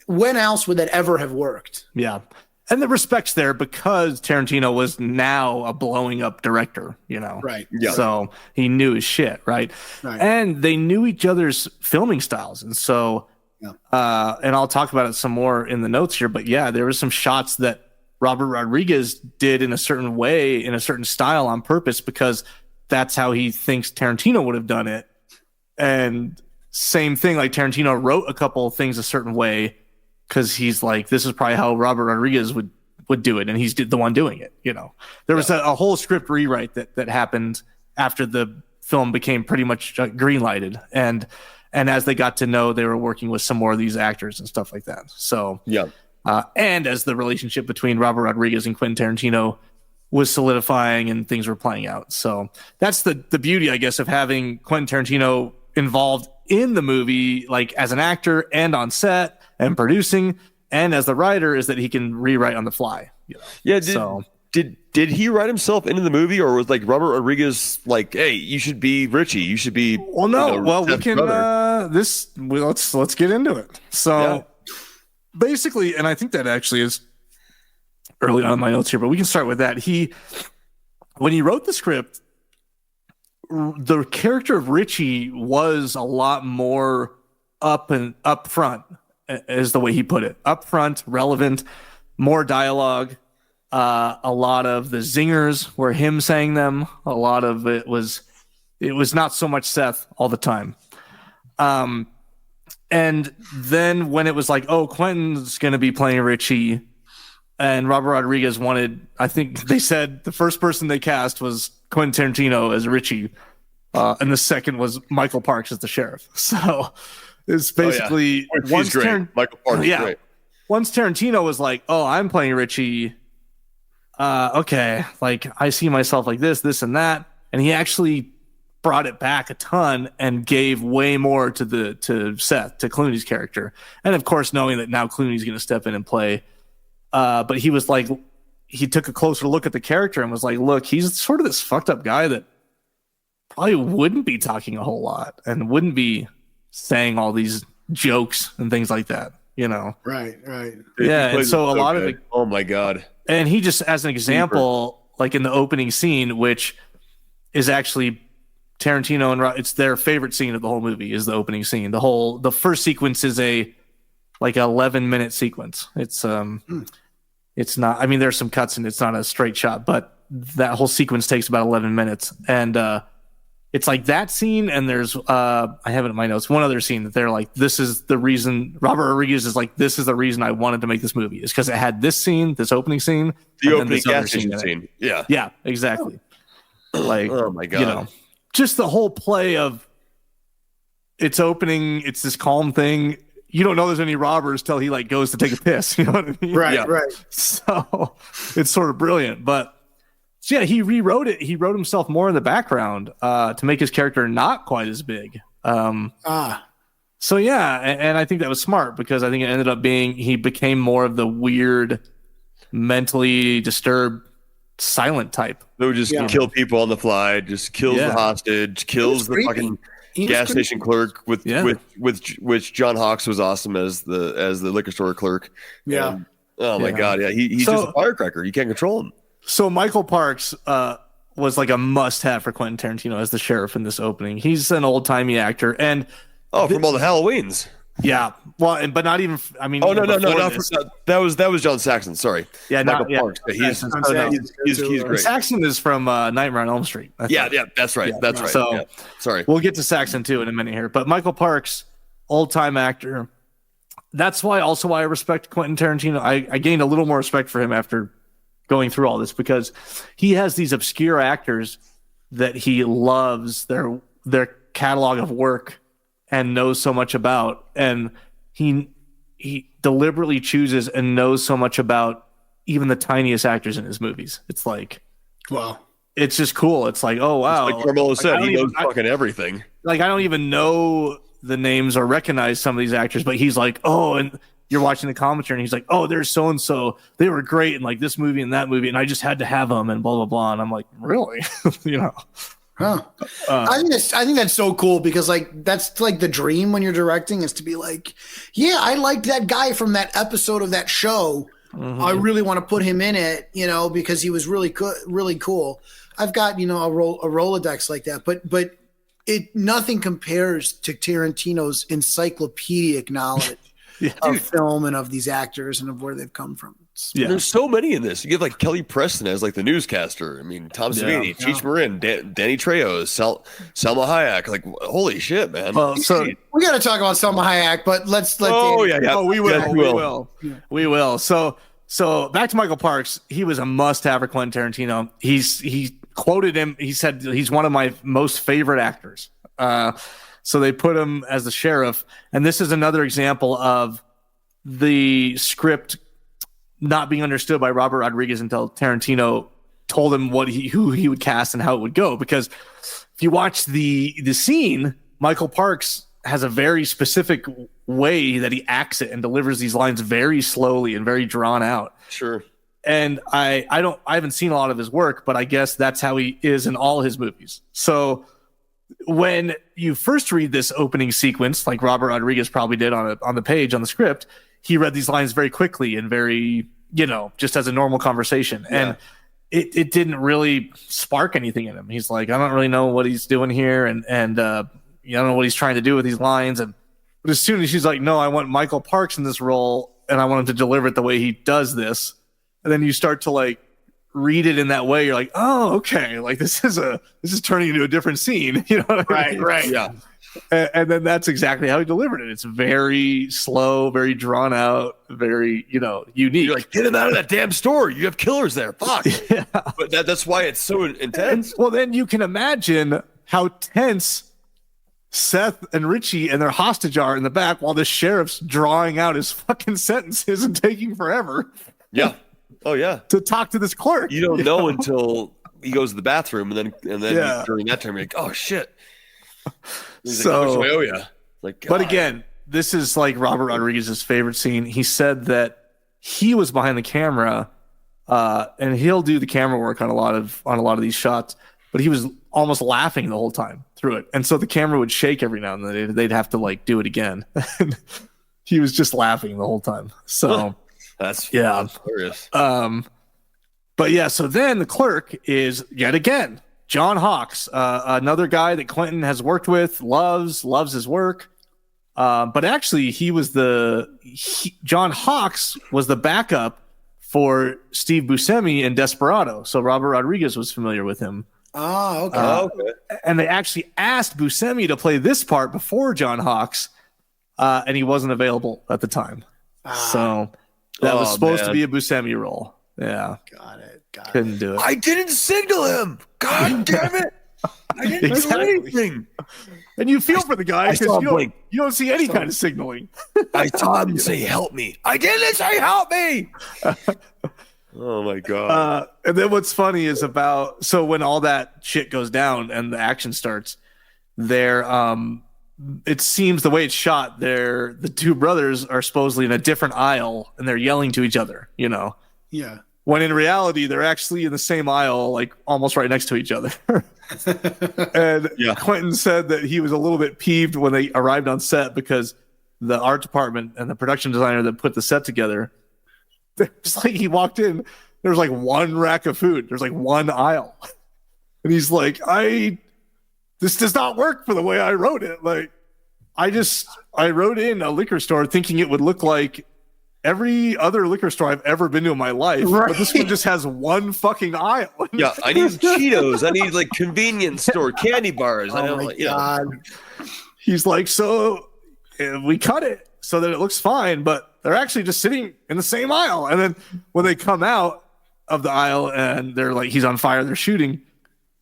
Speaker 6: When else would that ever have worked?
Speaker 4: Yeah. And the respect's there because Tarantino was now a blowing up director, you know?
Speaker 6: Right.
Speaker 5: Yeah.
Speaker 4: So he knew his shit, right? And they knew each other's filming styles. And so, and I'll talk about it some more in the notes here, but yeah, there were some shots that Robert Rodriguez did in a certain way, in a certain style on purpose, because that's how he thinks Tarantino would have done it. And same thing, like Tarantino wrote a couple of things a certain way, because he's like, this is probably how Robert Rodriguez would do it, and he's the one doing it. You know, there was a whole script rewrite that happened after the film became pretty much green lighted, and as they got to know, they were working with some more of these actors and stuff like that. So and as the relationship between Robert Rodriguez and Quentin Tarantino was solidifying and things were playing out. So that's the beauty, I guess, of having Quentin Tarantino involved in the movie, like as an actor and on set and producing, and as the writer, is that he can rewrite on the fly. You know?
Speaker 5: Yeah. Did he write himself into the movie, or was like Robert Rodriguez like, hey, you should be Richie, you should be?
Speaker 4: Well, no. We can let's get into it. So basically, and I think that actually is early on in my notes here, but we can start with that. When he wrote the script, the character of Richie was a lot more up front, is the way he put it. Up front, relevant, more dialogue. A lot of the zingers were him saying them. A lot of it was not so much Seth all the time. And then when it was like, oh, Quentin's going to be playing Richie, and Robert Rodriguez wanted, I think they said the first person they cast was Quentin Tarantino as Richie, and the second was Michael Parks as the sheriff. So it's basically
Speaker 5: Michael Parks is great.
Speaker 4: Once Tarantino was like, oh, I'm playing Richie, okay, like I see myself like this and that, and he actually brought it back a ton and gave way more to Seth, to Clooney's character, and of course knowing that now Clooney's going to step in and play, but he was like, he took a closer look at the character and was like, look, he's sort of this fucked up guy that probably wouldn't be talking a whole lot and wouldn't be saying all these jokes and things like that, you know?
Speaker 6: Right.
Speaker 4: Yeah, and so a lot of it.
Speaker 5: Oh my god!
Speaker 4: And he just, as an example, like in the opening scene, which is actually Tarantino and it's their favorite scene of the whole movie, is the opening scene. The first sequence is like an 11-minute sequence. It's not. I mean, there's some cuts and it's not a straight shot, but that whole sequence takes about 11 minutes, and it's like that scene. And there's I have it in my notes. One other scene that they're like, this is the reason. Robert Rodriguez is like, this is the reason I wanted to make this movie, is because it had this scene, this opening scene,
Speaker 5: the opening gas station scene.
Speaker 4: Yeah, exactly. Like,
Speaker 5: oh my god,
Speaker 4: just the whole play of it's opening. It's this calm thing. You don't know there's any robbers till he like goes to take a piss. You know what I mean?
Speaker 6: Right.
Speaker 4: So it's sort of brilliant. But yeah, he rewrote it. He wrote himself more in the background to make his character not quite as big. So yeah, and I think that was smart, because I think it ended up being, he became more of the weird, mentally disturbed, silent type.
Speaker 5: They would just kill people on the fly, just kills the hostage, kills the fucking gas station clerk with which John Hawkes was awesome as the liquor store clerk.
Speaker 6: Yeah.
Speaker 5: And, oh my god, yeah, he's just a firecracker. You can't control him.
Speaker 4: So Michael Parks was like a must-have for Quentin Tarantino as the sheriff in this opening. He's an old-timey actor, and
Speaker 5: from all the Halloweens.
Speaker 4: Yeah, well, but not even. I mean,
Speaker 5: no, that was John Saxon. Sorry,
Speaker 4: Michael
Speaker 5: Parks. He's great.
Speaker 4: Saxon is from Nightmare on Elm Street.
Speaker 5: Yeah, that's right. That's right.
Speaker 4: So,
Speaker 5: sorry,
Speaker 4: we'll get to Saxon too in a minute here. But Michael Parks, old-time actor. That's why I respect Quentin Tarantino. I gained a little more respect for him after going through all this, because he has these obscure actors that he loves their catalog of work and knows so much about, and he deliberately chooses and knows so much about even the tiniest actors in his movies. It's like,
Speaker 6: wow,
Speaker 4: it's just cool. It's like, oh wow,
Speaker 5: like Carmelo said, he knows fucking everything.
Speaker 4: Like, I don't even know the names or recognize some of these actors, but he's like, oh, and you're watching the commentary and he's like, oh, there's so and so, they were great in like this movie and that movie, and I just had to have them, and blah blah blah. And I'm like, really?
Speaker 6: Huh. I think that's so cool, because like that's like the dream when you're directing, is to be like, yeah, I liked that guy from that episode of that show. Mm-hmm. I really want to put him in it, because he was really cool. I've got a Rolodex like that, but nothing compares to Tarantino's encyclopedic knowledge of film and of these actors and of where they've come from.
Speaker 5: Yeah. There's so many in this. You get like Kelly Preston as like the newscaster. I mean, Tom Savini, Cheech Marin, Danny Trejo, Selma Hayek. Like, holy shit, man.
Speaker 6: So we got to talk about Selma Hayek, but let's let.
Speaker 4: We will. So back to Michael Parks. He was a must-have for Quentin Tarantino. He quoted him. He said he's one of my most favorite actors. So they put him as the sheriff, and this is another example of the script not being understood by Robert Rodriguez until Tarantino told him who he would cast and how it would go. Because if you watch the scene, Michael Parks has a very specific way that he acts it and delivers these lines very slowly and very drawn out.
Speaker 5: Sure.
Speaker 4: And I haven't seen a lot of his work, but I guess that's how he is in all his movies. So when you first read this opening sequence, like Robert Rodriguez probably did on the page on the script, he read these lines very quickly and very, just as a normal conversation. Yeah. And it didn't really spark anything in him. He's like, I don't really know what he's doing here. And I don't know what he's trying to do with these lines. But as soon as she's like, no, I want Michael Parks in this role, and I want him to deliver it the way he does this. And then you start to like read it in that way. You're like, oh, okay. Like this is turning into a different scene. You know what I mean?
Speaker 6: Right.
Speaker 4: Yeah. And then that's exactly how he delivered it. It's very slow, very drawn out, very, unique.
Speaker 5: You're like, get him out of that damn store. You have killers there. Fuck. Yeah. But that's why it's so intense.
Speaker 4: Well, then you can imagine how tense Seth and Richie and their hostage are in the back while the sheriff's drawing out his fucking sentences and taking forever.
Speaker 5: Yeah. Oh, yeah.
Speaker 4: To talk to this clerk.
Speaker 5: You don't know until he goes to the bathroom, and then during that time, you're like, oh, shit.
Speaker 4: So,
Speaker 5: like,
Speaker 4: but again, this is like Robert Rodriguez's favorite scene. He said that he was behind the camera, and he'll do the camera work on a lot of these shots, but he was almost laughing the whole time through it, and so the camera would shake every now and then. They'd have to like do it again. He was just laughing the whole time. So
Speaker 5: that's hilarious.
Speaker 4: But yeah, so then the clerk is yet again John Hawkes, another guy that Quentin has worked with, loves his work. But actually, John Hawkes was the backup for Steve Buscemi in Desperado. So Robert Rodriguez was familiar with him.
Speaker 6: Oh, okay.
Speaker 4: And they actually asked Buscemi to play this part before John Hawkes, and he wasn't available at the time. So that was supposed to be a Buscemi role. Yeah.
Speaker 6: Got it.
Speaker 4: Couldn't do it.
Speaker 5: I didn't signal him. God damn it. I didn't do anything.
Speaker 4: And you feel for the guy because you don't see any kind of signaling.
Speaker 5: I saw him say, help me. I didn't say help me. Oh, my God.
Speaker 4: And then what's funny is so when all that shit goes down and the action starts, it seems the way it's shot, the two brothers are supposedly in a different aisle and they're yelling to each other,
Speaker 6: Yeah.
Speaker 4: When in reality, they're actually in the same aisle, like almost right next to each other. And Quentin said that he was a little bit peeved when they arrived on set because the art department and the production designer that put the set together, just like he walked in, there was like one rack of food. There's like one aisle. And he's like, this does not work for the way I wrote it. Like, I wrote in a liquor store thinking it would look like every other liquor store I've ever been to in my life. Right. But this one just has one fucking aisle.
Speaker 5: Yeah, I need Cheetos. I need like convenience store candy bars.
Speaker 6: Oh my God.
Speaker 4: He's like, so we cut it so that it looks fine, but they're actually just sitting in the same aisle. And then when they come out of the aisle and they're like, he's on fire, they're shooting.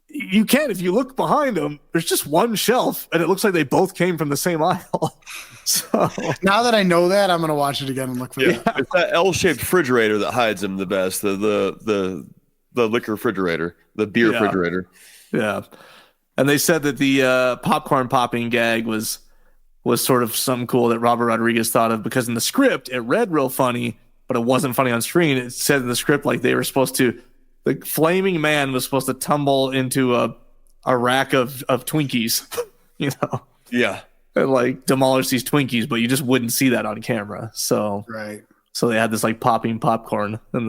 Speaker 4: You can, if you look behind them, there's just one shelf, and it looks like they both came from the same aisle. So
Speaker 6: now that I know that, I'm gonna watch it again and look for that.
Speaker 5: It's that L-shaped refrigerator that hides them the best. The liquor refrigerator, the beer refrigerator.
Speaker 4: Yeah, and they said that the popcorn popping gag was sort of something cool that Robert Rodriguez thought of, because in the script it read real funny, but it wasn't funny on screen. It said in the script like they were supposed to. The flaming man was supposed to tumble into a rack of Twinkies,
Speaker 5: Yeah.
Speaker 4: And like demolish these Twinkies, but you just wouldn't see that on camera. So they had this like popping popcorn that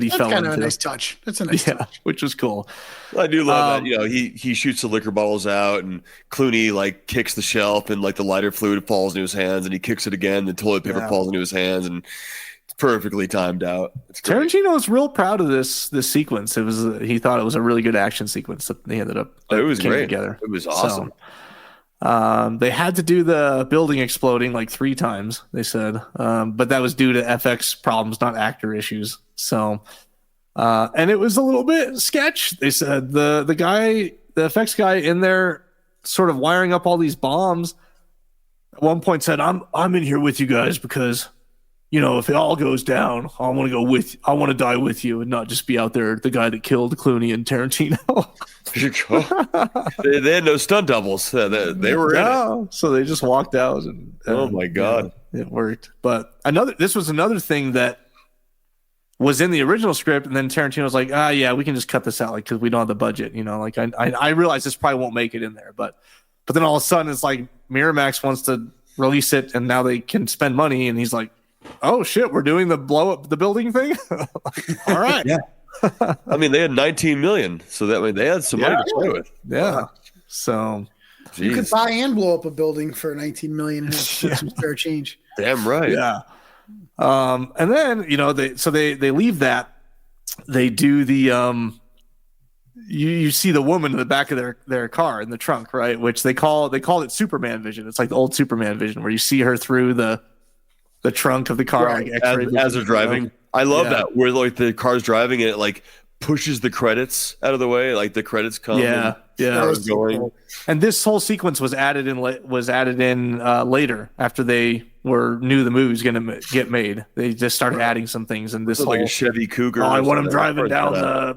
Speaker 4: he fell into. That's kind of
Speaker 6: a nice touch. That's a nice touch.
Speaker 4: Which was cool.
Speaker 5: Well, I do love that. He shoots the liquor bottles out, and Clooney like kicks the shelf, and like the lighter fluid falls into his hands, and he kicks it again. The toilet paper falls into his hands, and perfectly timed out.
Speaker 4: Tarantino was real proud of this sequence. He thought it was a really good action sequence that they ended up
Speaker 5: it was great
Speaker 4: together.
Speaker 5: It was awesome.
Speaker 4: So, they had to do the building exploding like 3 times, they said, but that was due to FX problems, not actor issues. So and it was a little bit sketch. They said the FX guy in there sort of wiring up all these bombs at one point said, I'm in here with you guys because if it all goes down, I want to die with you and not just be out there, the guy that killed Clooney and Tarantino.
Speaker 5: They had no stunt doubles. They were in it.
Speaker 4: So they just walked out and
Speaker 5: oh my God.
Speaker 4: It worked. But this was another thing that was in the original script. And then Tarantino was like, we can just cut this out. Like, cause we don't have the budget, like I realize this probably won't make it in there, but then all of a sudden it's like Miramax wants to release it and now they can spend money. And he's like, oh shit, we're doing the blow up the building thing. All right.
Speaker 5: Yeah. I mean, they had 19 million, so that way they had some money to play with.
Speaker 4: Yeah. So
Speaker 6: you could buy and blow up a building for 19 million and have some fair change.
Speaker 5: Damn right.
Speaker 4: Yeah. And then they leave that. They do the you see the woman in the back of their car in the trunk, right? Which they called it Superman vision. It's like the old Superman vision where you see her through the trunk of the car,
Speaker 5: right. Like as they're driving. I love that where like the car's driving and it like pushes the credits out of the way, like the credits come.
Speaker 4: Yeah.
Speaker 5: Going.
Speaker 4: And this whole sequence was added in later after they knew the movie was going to get made. They just started adding some things, and this
Speaker 5: like a Chevy Cougar.
Speaker 4: I want them driving down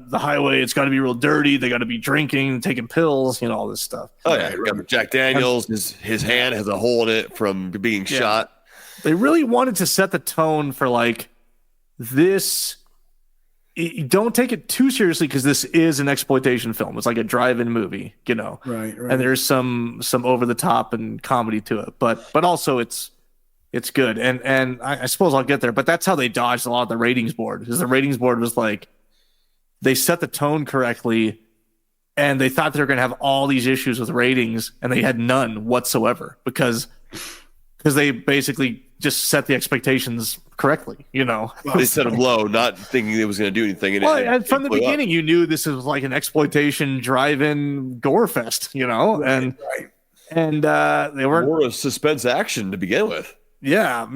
Speaker 4: the highway. It's got to be real dirty. They got to be drinking, taking pills, all this stuff.
Speaker 5: Oh yeah, Jack Daniels. His hand has a hole in it from being shot.
Speaker 4: They really wanted to set the tone for like this. Don't take it too seriously because this is an exploitation film. It's like a drive-in movie,
Speaker 6: Right.
Speaker 4: And there's some over the top and comedy to it, but also it's good. And I suppose I'll get there. But that's how they dodged a lot of the ratings board. Because the ratings board was like they set the tone correctly, and they thought they were going to have all these issues with ratings, and they had none whatsoever because because they basically just set the expectations correctly.
Speaker 5: They set them low, not thinking it was going to do anything.
Speaker 4: And from the beginning, you knew this was like an exploitation drive-in gore fest. And they weren't
Speaker 5: more of suspense action to begin with.
Speaker 4: Yeah.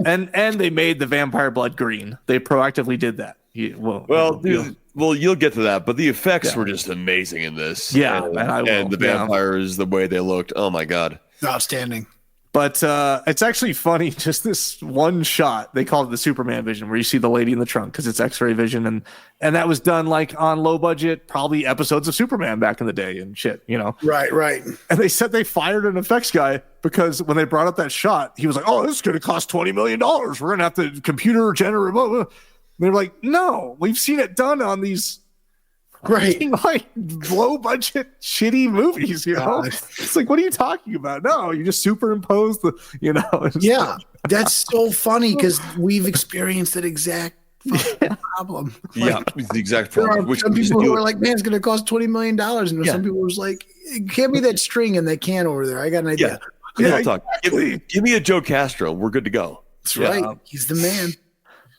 Speaker 4: And they made the vampire blood green. They proactively did that.
Speaker 5: You'll get to that, but the effects were just amazing in this.
Speaker 4: Yeah,
Speaker 5: and the vampires, the way they looked. Oh my god,
Speaker 6: outstanding.
Speaker 4: But it's actually funny. Just this one shot, they call it the Superman vision, where you see the lady in the trunk because it's X-ray vision, and that was done like on low budget, probably episodes of Superman back in the day and shit.
Speaker 6: Right.
Speaker 4: And they said they fired an effects guy because when they brought up that shot, he was like, "Oh, this is going to cost $20 million. We're going to have to computer generate." Blah, blah. They're like, "No, we've seen it done on these like low budget shitty movies." It's like, what are you talking about? No, you just superimpose the
Speaker 6: That's so funny because we've experienced that exact problem.
Speaker 5: It's the exact problem.
Speaker 6: There are some people who are like, "Man, it's going to cost $20 million," and some people was like, "Give me that string in that can over there. I got an idea."
Speaker 5: Give me a Joe Castro. We're good to go.
Speaker 6: That's right. He's the man.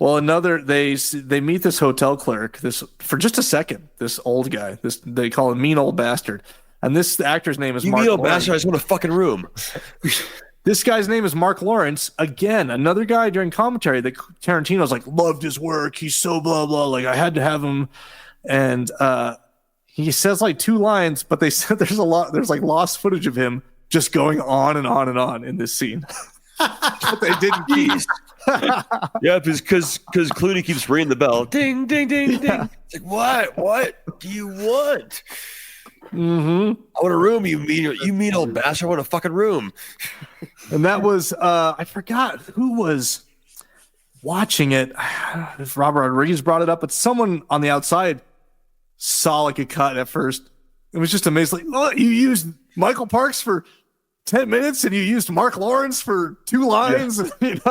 Speaker 4: Well, they meet this hotel clerk for just a second. This old guy, they call him mean old bastard, and this actor's name is Mark.
Speaker 5: Mean old bastard. I just want a fucking room.
Speaker 4: This guy's name is Mark Lawrence. Again, another guy during commentary that Tarantino's like loved his work. He's so blah blah. Like I had to have him, and he says like 2 lines, but they said there's like lost footage of him just going on and on and on in this scene. But they didn't keep.
Speaker 5: Yeah, because Clooney keeps ringing the bell. Ding, ding, ding, ding. It's like, what do you want?
Speaker 4: Mm-hmm.
Speaker 5: I want a room, you mean old bastard. I want a fucking room.
Speaker 4: And that was I forgot who was watching it. If Robert Rodriguez brought it up, but someone on the outside saw like a cut at first. It was just amazing. Like, oh, you used Michael Parks for 10 minutes and you used Mark Lawrence for 2 lines. It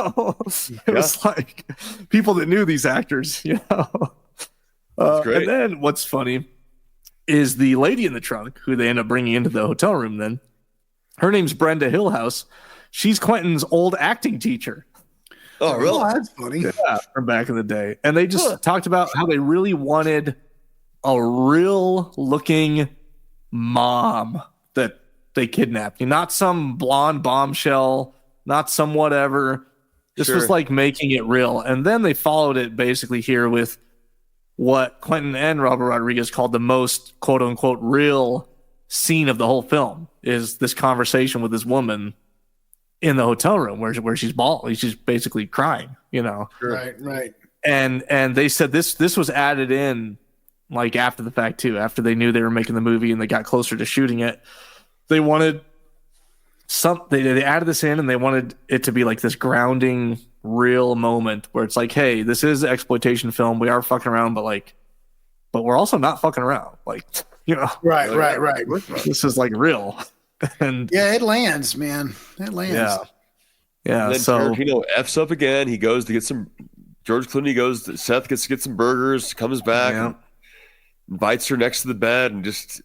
Speaker 4: was like people that knew these actors.
Speaker 5: That's great.
Speaker 4: And then what's funny is the lady in the trunk who they end up bringing into the hotel room. Then her name's Brenda Hillhouse. She's Quentin's old acting teacher.
Speaker 5: Oh, really?
Speaker 6: Oh, that's funny.
Speaker 4: Yeah, from back in the day. And they just talked about how they really wanted a real looking mom that they kidnapped. Not some blonde bombshell, not some whatever. This was like making it real. And then they followed it basically here with what Quentin and Robert Rodriguez called the most quote unquote real scene of the whole film, is this conversation with this woman in the hotel room where she's bawling. She's basically crying,
Speaker 6: Right.
Speaker 4: And they said this was added in like after the fact too, after they knew they were making the movie and they got closer to shooting it. They wanted they added this in, and they wanted it to be like this grounding real moment where it's like, hey, this is an exploitation film. We are fucking around, but we're also not fucking around. Like,
Speaker 6: Right.
Speaker 4: This is like real. And
Speaker 6: it lands, man. It lands.
Speaker 4: Yeah.
Speaker 5: And then
Speaker 4: So
Speaker 5: Tarantino F's up again. He goes to get some. George Clooney goes. Seth gets to get some burgers. Comes back, and invites her next to the bed, and just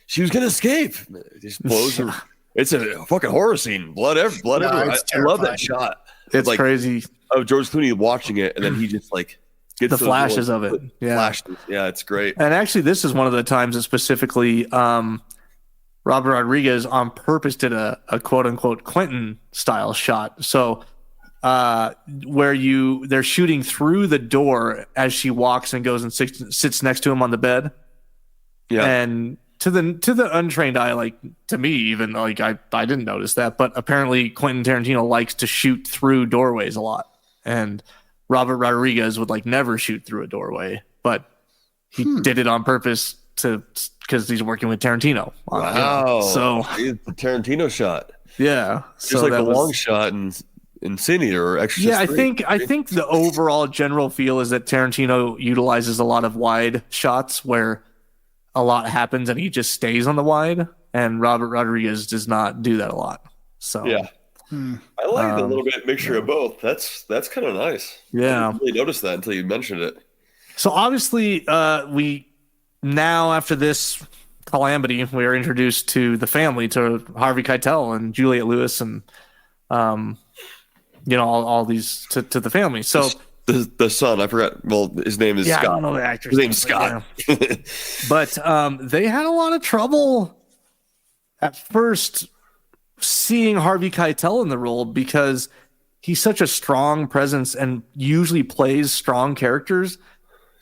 Speaker 5: she was gonna escape. Just blows her. It's a fucking horror scene. Blood everywhere. I love that shot.
Speaker 4: It's like, crazy
Speaker 5: of George Clooney watching it, and then he just like gets
Speaker 4: the flashes of it.
Speaker 5: Flashes. Yeah, it's great.
Speaker 4: And actually, this is one of the times that specifically Robert Rodriguez on purpose did a quote unquote Quentin style shot. So where they're shooting through the door as she walks and goes and sits next to him on the bed. Yeah. And to the untrained eye, like to me, even like I didn't notice that, but apparently Quentin Tarantino likes to shoot through doorways a lot, and Robert Rodriguez would like never shoot through a doorway, but he did it on purpose because he's working with Tarantino.
Speaker 5: Wow!
Speaker 4: So
Speaker 5: it's the Tarantino shot.
Speaker 4: Yeah,
Speaker 5: just so like the long shot in Sin Eater or Exorcist.
Speaker 4: Yeah, I think the overall general feel is that Tarantino utilizes a lot of wide shots where a lot happens and he just stays on the wide, and Robert Rodriguez does not do that a lot. So
Speaker 5: yeah, I like a little bit mixture of both. That's kind of nice.
Speaker 4: Yeah,
Speaker 5: I didn't really notice that until you mentioned it.
Speaker 4: So obviously, we now after this calamity, we are introduced to the family, to Harvey Keitel and Juliette Lewis and all these to the family. So
Speaker 5: the son, I forgot. Well, his name is Scott.
Speaker 4: I don't know the actor's
Speaker 5: His name's Scott.
Speaker 4: Yeah. But they had a lot of trouble at first seeing Harvey Keitel in the role because he's such a strong presence and usually plays strong characters.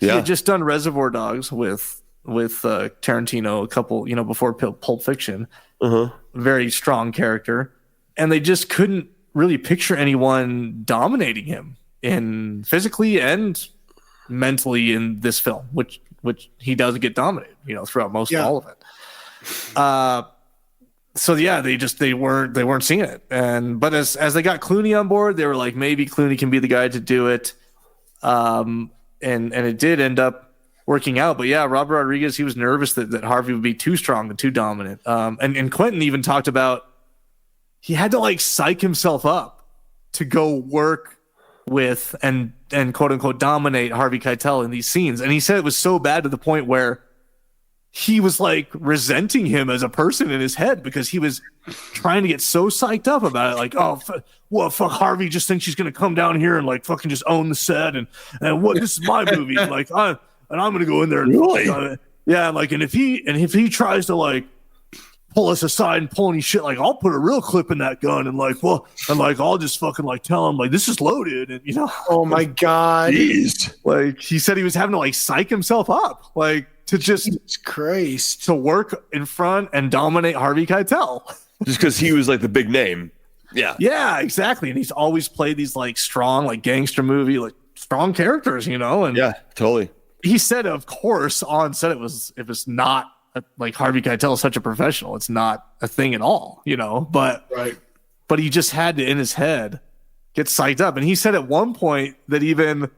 Speaker 4: He had just done Reservoir Dogs with Tarantino a couple, before Pulp Fiction. Very strong character, and they just couldn't really picture anyone dominating him in physically and mentally in this film, which he does get dominated, throughout most of all of it. So yeah, they weren't seeing it, but as they got Clooney on board, they were like, maybe Clooney can be the guy to do it, and it did end up working out. But yeah, Robert Rodriguez, he was nervous that Harvey would be too strong and too dominant. And Quentin even talked about he had to like psych himself up to go work with and quote unquote dominate Harvey Keitel in these scenes. And he said it was so bad to the point where he was like resenting him as a person in his head because he was trying to get so psyched up about it. Like, fuck Harvey just thinks she's going to come down here and like fucking just own the set. And this is my movie. Like, I'm going to go in there. And,
Speaker 5: really?
Speaker 4: Yeah. Like, and if he tries to like pull us aside and pull any shit, like I'll put a real clip in that gun and I'll just fucking like tell him like this is loaded and
Speaker 6: Oh my God.
Speaker 5: Jeez.
Speaker 4: Like he said he was having to like psych himself up like to just
Speaker 6: Christ
Speaker 4: to work in front and dominate Harvey Keitel.
Speaker 5: Just because he was like the big name.
Speaker 4: Yeah, exactly. And he's always played these like strong like gangster movie like strong characters, and
Speaker 5: yeah, totally.
Speaker 4: He said, of course, on set it was not like Harvey Keitel is such a professional. It's not a thing at all, but he just had to, in his head, get psyched up. And he said at one point that even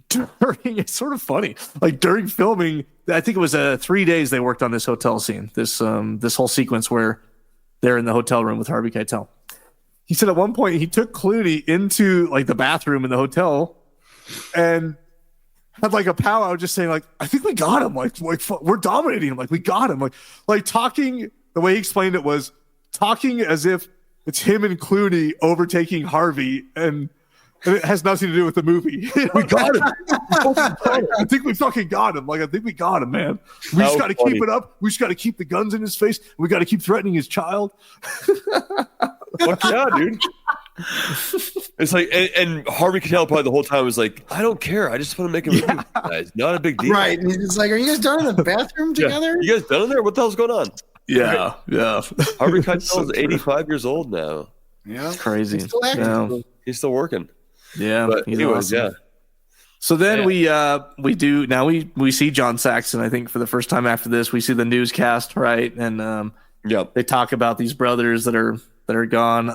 Speaker 4: during, it's sort of funny, like during filming, I think it was 3 days they worked on this hotel scene, this whole sequence where they're in the hotel room with Harvey Keitel. He said at one point he took Clooney into like the bathroom in the hotel and had like a powwow just saying like, I think we got him. Like we're dominating him. Like we got him. Like talking, the way he explained it was talking as if it's him and Clooney overtaking Harvey and it has nothing to do with the movie. We got him. I think we fucking got him. Like, I think we got him, man. We just got to keep it up. We just got to keep the guns in his face. We got to keep threatening his child.
Speaker 5: Fuck yeah, dude. It's like, and Harvey Keitel probably the whole time was like, I don't care. I just want to make a movie with you guys. Not a big deal.
Speaker 6: Right. And he's like, are you guys done in the bathroom together?
Speaker 5: You guys done in there? What the hell's going on?
Speaker 4: Yeah.
Speaker 5: Harvey Keitel is 85 years old now.
Speaker 6: Yeah.
Speaker 4: It's crazy.
Speaker 6: He's still active.
Speaker 5: He's still working.
Speaker 4: Yeah.
Speaker 5: But anyways,
Speaker 4: awesome. So then we see John Saxon, I think, for the first time after this. We see the newscast, right? And they talk about these brothers that are gone,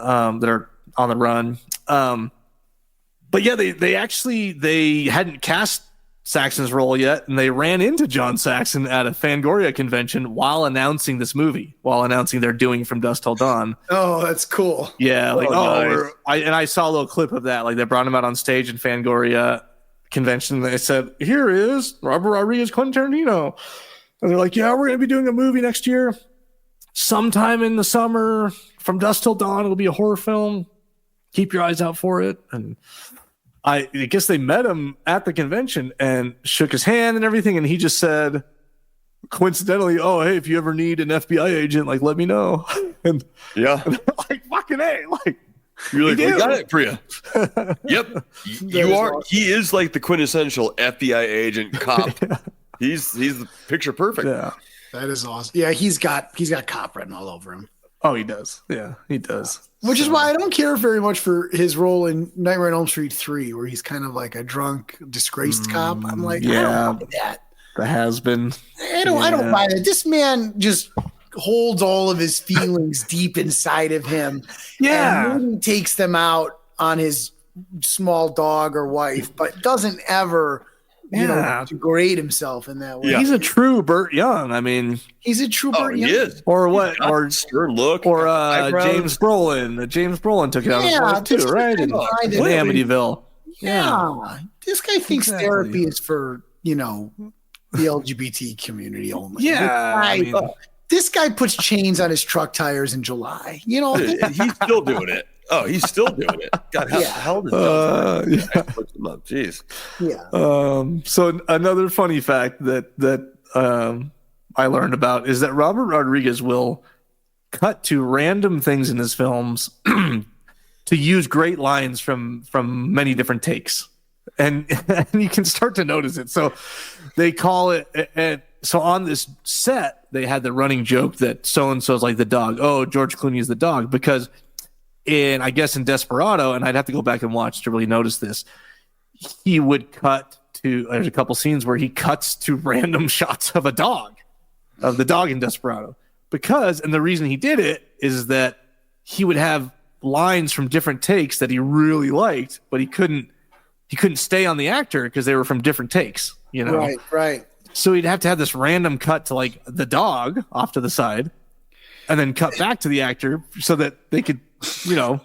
Speaker 4: that are on the run. But yeah, they hadn't cast Saxon's role yet, and they ran into John Saxon at a Fangoria convention while announcing this movie, while announcing they're doing From Dusk Till Dawn.
Speaker 6: Oh, that's cool.
Speaker 4: Yeah, like
Speaker 5: nice.
Speaker 4: I saw a little clip of that. Like they brought him out on stage in Fangoria convention. They said, "Here is Robert Rodriguez, Quentin Tarantino," and they're like, "Yeah, we're gonna be doing a movie next year, sometime in the summer. From Dusk Till Dawn. It'll be a horror film. Keep your eyes out for it." And I guess they met him at the convention and shook his hand and everything. And he just said, coincidentally, "Oh, hey, if you ever need an FBI agent, like, let me know." And
Speaker 5: yeah,
Speaker 4: and like fucking A, like
Speaker 5: you're like, we got it for you. Yep, you are. Awesome. He is like the quintessential FBI agent cop. Yeah. He's the picture perfect.
Speaker 6: Yeah, that is awesome. Yeah, he's got cop written all over him.
Speaker 4: Oh, he does. Yeah, he does.
Speaker 6: Which is why I don't care very much for his role in Nightmare on Elm Street 3, where he's kind of like a drunk, disgraced cop. I'm like, I don't buy that.
Speaker 4: The has-been.
Speaker 6: I don't buy that. This man just holds all of his feelings deep inside of him.
Speaker 4: Yeah.
Speaker 6: And really takes them out on his small dog or wife, but doesn't ever degrade himself in that way.
Speaker 4: Yeah. He's a true Burt Young. I mean,
Speaker 6: he's a true Burt Young.
Speaker 5: He is.
Speaker 4: Or what? Or
Speaker 5: stern look.
Speaker 4: Or James Brolin. James Brolin took it out of his life too, right? In Amityville.
Speaker 6: Yeah. This guy thinks therapy is for, the LGBT community only.
Speaker 4: Yeah.
Speaker 6: This guy puts chains on his truck tires in July.
Speaker 5: He's still doing it. Oh, he's still doing it. God, how did him up? Jeez.
Speaker 6: Yeah.
Speaker 4: So another funny fact that I learned about is that Robert Rodriguez will cut to random things in his films to use great lines from many different takes, and you can start to notice it. So they call it, and so on this set they had the running joke that so and so's like the dog. Oh, George Clooney is the dog, because in Desperado, and I'd have to go back and watch to really notice this, he would cut to, there's a couple scenes where he cuts to random shots of the dog in Desperado, because, and the reason he did it is that he would have lines from different takes that he really liked, but he couldn't stay on the actor because they were from different takes, you know?
Speaker 6: Right.
Speaker 4: So he'd have to have this random cut to like the dog off to the side and then cut back to the actor so that they could, you know,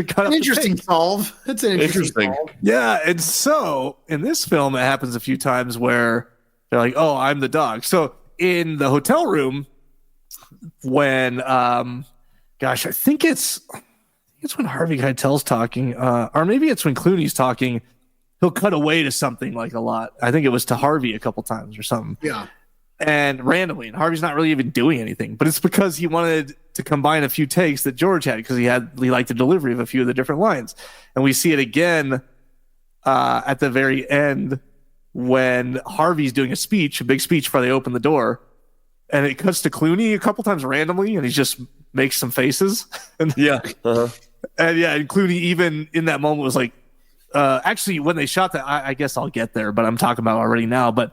Speaker 4: cut
Speaker 6: an interesting solve. It's an interesting solve.
Speaker 4: Yeah. And so in this film, it happens a few times where they're like, oh, I'm the dog. So in the hotel room, when, I think it's when Harvey Keitel's talking, or maybe it's when Clooney's talking, he'll cut away to something like a lot. I think it was to Harvey a couple times or something.
Speaker 6: Yeah.
Speaker 4: And randomly, and Harvey's not really even doing anything, but it's because he wanted to combine a few takes that George had, because he liked the delivery of a few of the different lines. And we see it again at the very end when Harvey's doing a big speech before they open the door, and it cuts to Clooney a couple times randomly, and he just makes some faces. And and Clooney even in that moment was like, actually, when they shot that, I guess I'll get there, but I'm talking about already now. But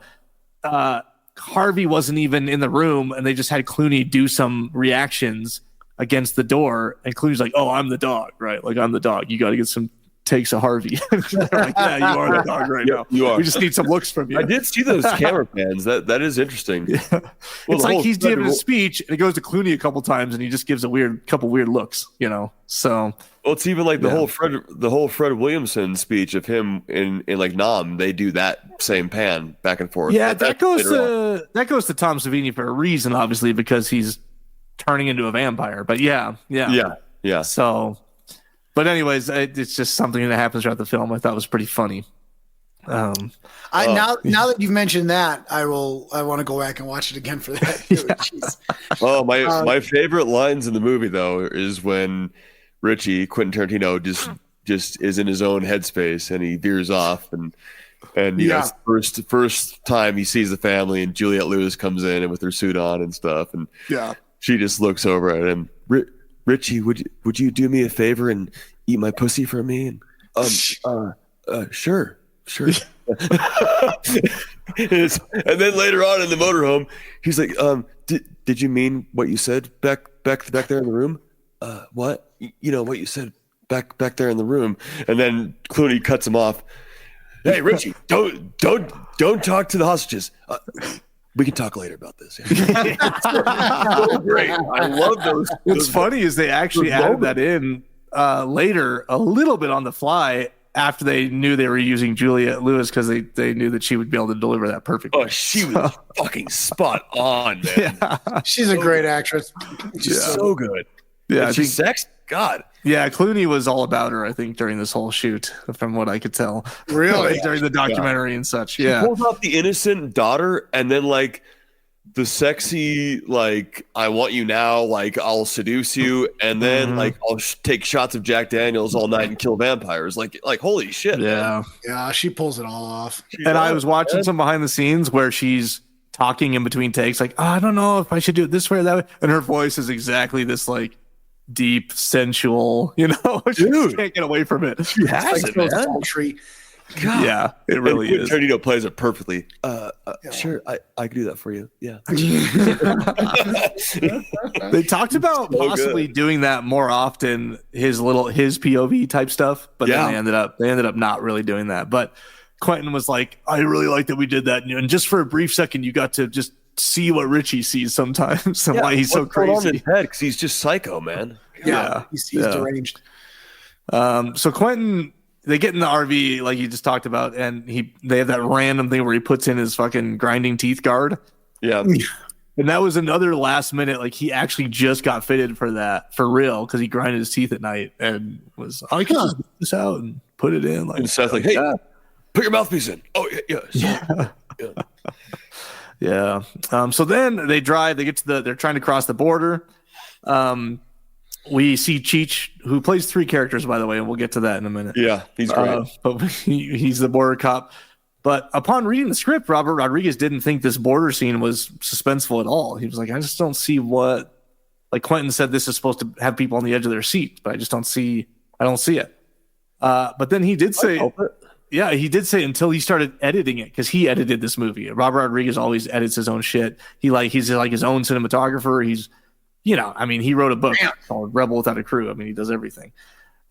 Speaker 4: Harvey wasn't even in the room, and they just had Clooney do some reactions against the door, and Clooney's like, "Oh, I'm the dog, right? Like, I'm the dog. You got to get some takes of Harvey." They're like, "Yeah, you are the dog right now.
Speaker 5: You are.
Speaker 4: We just need some looks from you."
Speaker 5: I did see those camera pans. That is interesting.
Speaker 4: Yeah. Well, it's like he's giving a speech, and it goes to Clooney a couple times, and he just gives a couple weird looks, you know. So,
Speaker 5: well, it's even like the whole Fred Williamson speech of him in like Nam. They do that same pan back and forth.
Speaker 4: Yeah, that goes to Tom Savini for a reason, obviously, because he's turning into a vampire. But yeah. So, but anyways, it's just something that happens throughout the film. I thought was pretty funny.
Speaker 6: Now that you've mentioned that, I want to go back and watch it again for that.
Speaker 5: Oh, my favorite lines in the movie though is when Richie, Quentin Tarantino, just is in his own headspace and he veers off and it's the first time he sees the family, and Juliette Lewis comes in and with her suit on and stuff, and she just looks over at him. Richie, would you do me a favor and eat my pussy for me? And sure. And then later on in the motorhome, he's like, did you mean what you said back there in the room? What? You know what you said back there in the room. And then Clooney cuts him off. Hey, Richie, don't talk to the hostages. We can talk later about this. So great. I love those.
Speaker 4: What's funny is they actually added that in later, a little bit on the fly, after they knew they were using Juliette Lewis, because they knew that she would be able to deliver that perfectly.
Speaker 5: Oh, she was fucking spot on, man.
Speaker 6: Yeah. She's a great actress.
Speaker 5: She's so good.
Speaker 4: Yeah,
Speaker 5: she's sexy. God.
Speaker 4: Yeah, Clooney was all about her, I think, during this whole shoot, from what I could tell.
Speaker 6: Really?
Speaker 4: During the documentary and such.
Speaker 5: She pulls out the innocent daughter, and then like the sexy, like, I want you now, like, I'll seduce you, and then like I'll take shots of Jack Daniels all night and kill vampires. Like holy shit.
Speaker 4: Yeah.
Speaker 6: Yeah, she pulls it all off.
Speaker 4: I was watching some behind the scenes where she's talking in between takes, like, I don't know if I should do it this way or that way. And her voice is exactly this like deep, sensual, you know, she just can't get away from it.
Speaker 5: She has it, man.
Speaker 4: God. Yeah, it really is.
Speaker 5: Tarantino plays it perfectly. Sure, I can do that for you. Yeah.
Speaker 4: They talked about possibly doing that more often, his POV type stuff, but then they ended up not really doing that. But Quentin was like, I really like that we did that, and just for a brief second, you got to just see what Richie sees sometimes and why he's so crazy.
Speaker 5: Because he's just psycho, man.
Speaker 6: Yeah, he's deranged.
Speaker 4: So Quentin, they get in the RV like you just talked about, and they have that random thing where he puts in his fucking grinding teeth guard.
Speaker 5: Yeah.
Speaker 4: And that was another last minute, like he actually just got fitted for that for real because he grinded his teeth at night and was, I can just get this out and put it in. Like,
Speaker 5: and Seth's like, hey, put your mouthpiece in. Oh, yeah.
Speaker 4: Yeah. So then they drive, they're trying to cross the border. We see Cheech, who plays 3 characters, by the way, and we'll get to that in a minute.
Speaker 5: Yeah, he's great.
Speaker 4: But he's the border cop. But upon reading the script, Robert Rodriguez didn't think this border scene was suspenseful at all. He was like, I just don't see what, like Quentin said, this is supposed to have people on the edge of their seat, but I don't see it. But then he did say, he did say until he started editing it, because he edited this movie. Robert Rodriguez always edits his own shit. He's like his own cinematographer. He's, he wrote a book called Rebel Without a Crew. I mean, he does everything.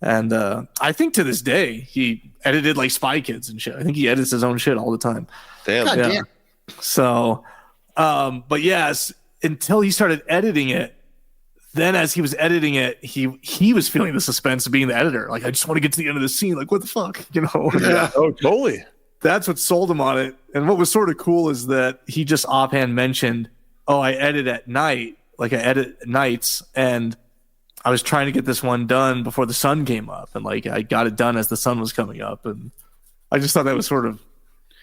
Speaker 4: And I think to this day, he edited like Spy Kids and shit. I think he edits his own shit all the time.
Speaker 5: Damn.
Speaker 6: God damn.
Speaker 4: So, but yes, until he started editing it, then as he was editing it, he was feeling the suspense of being the editor. Like, I just want to get to the end of the scene. Like, what the fuck?
Speaker 5: Yeah. Oh, totally.
Speaker 4: That's what sold him on it. And what was sort of cool is that he just offhand mentioned, I edit at night. Like, I edit at nights, and I was trying to get this one done before the sun came up, and like I got it done as the sun was coming up, and I just thought that was sort of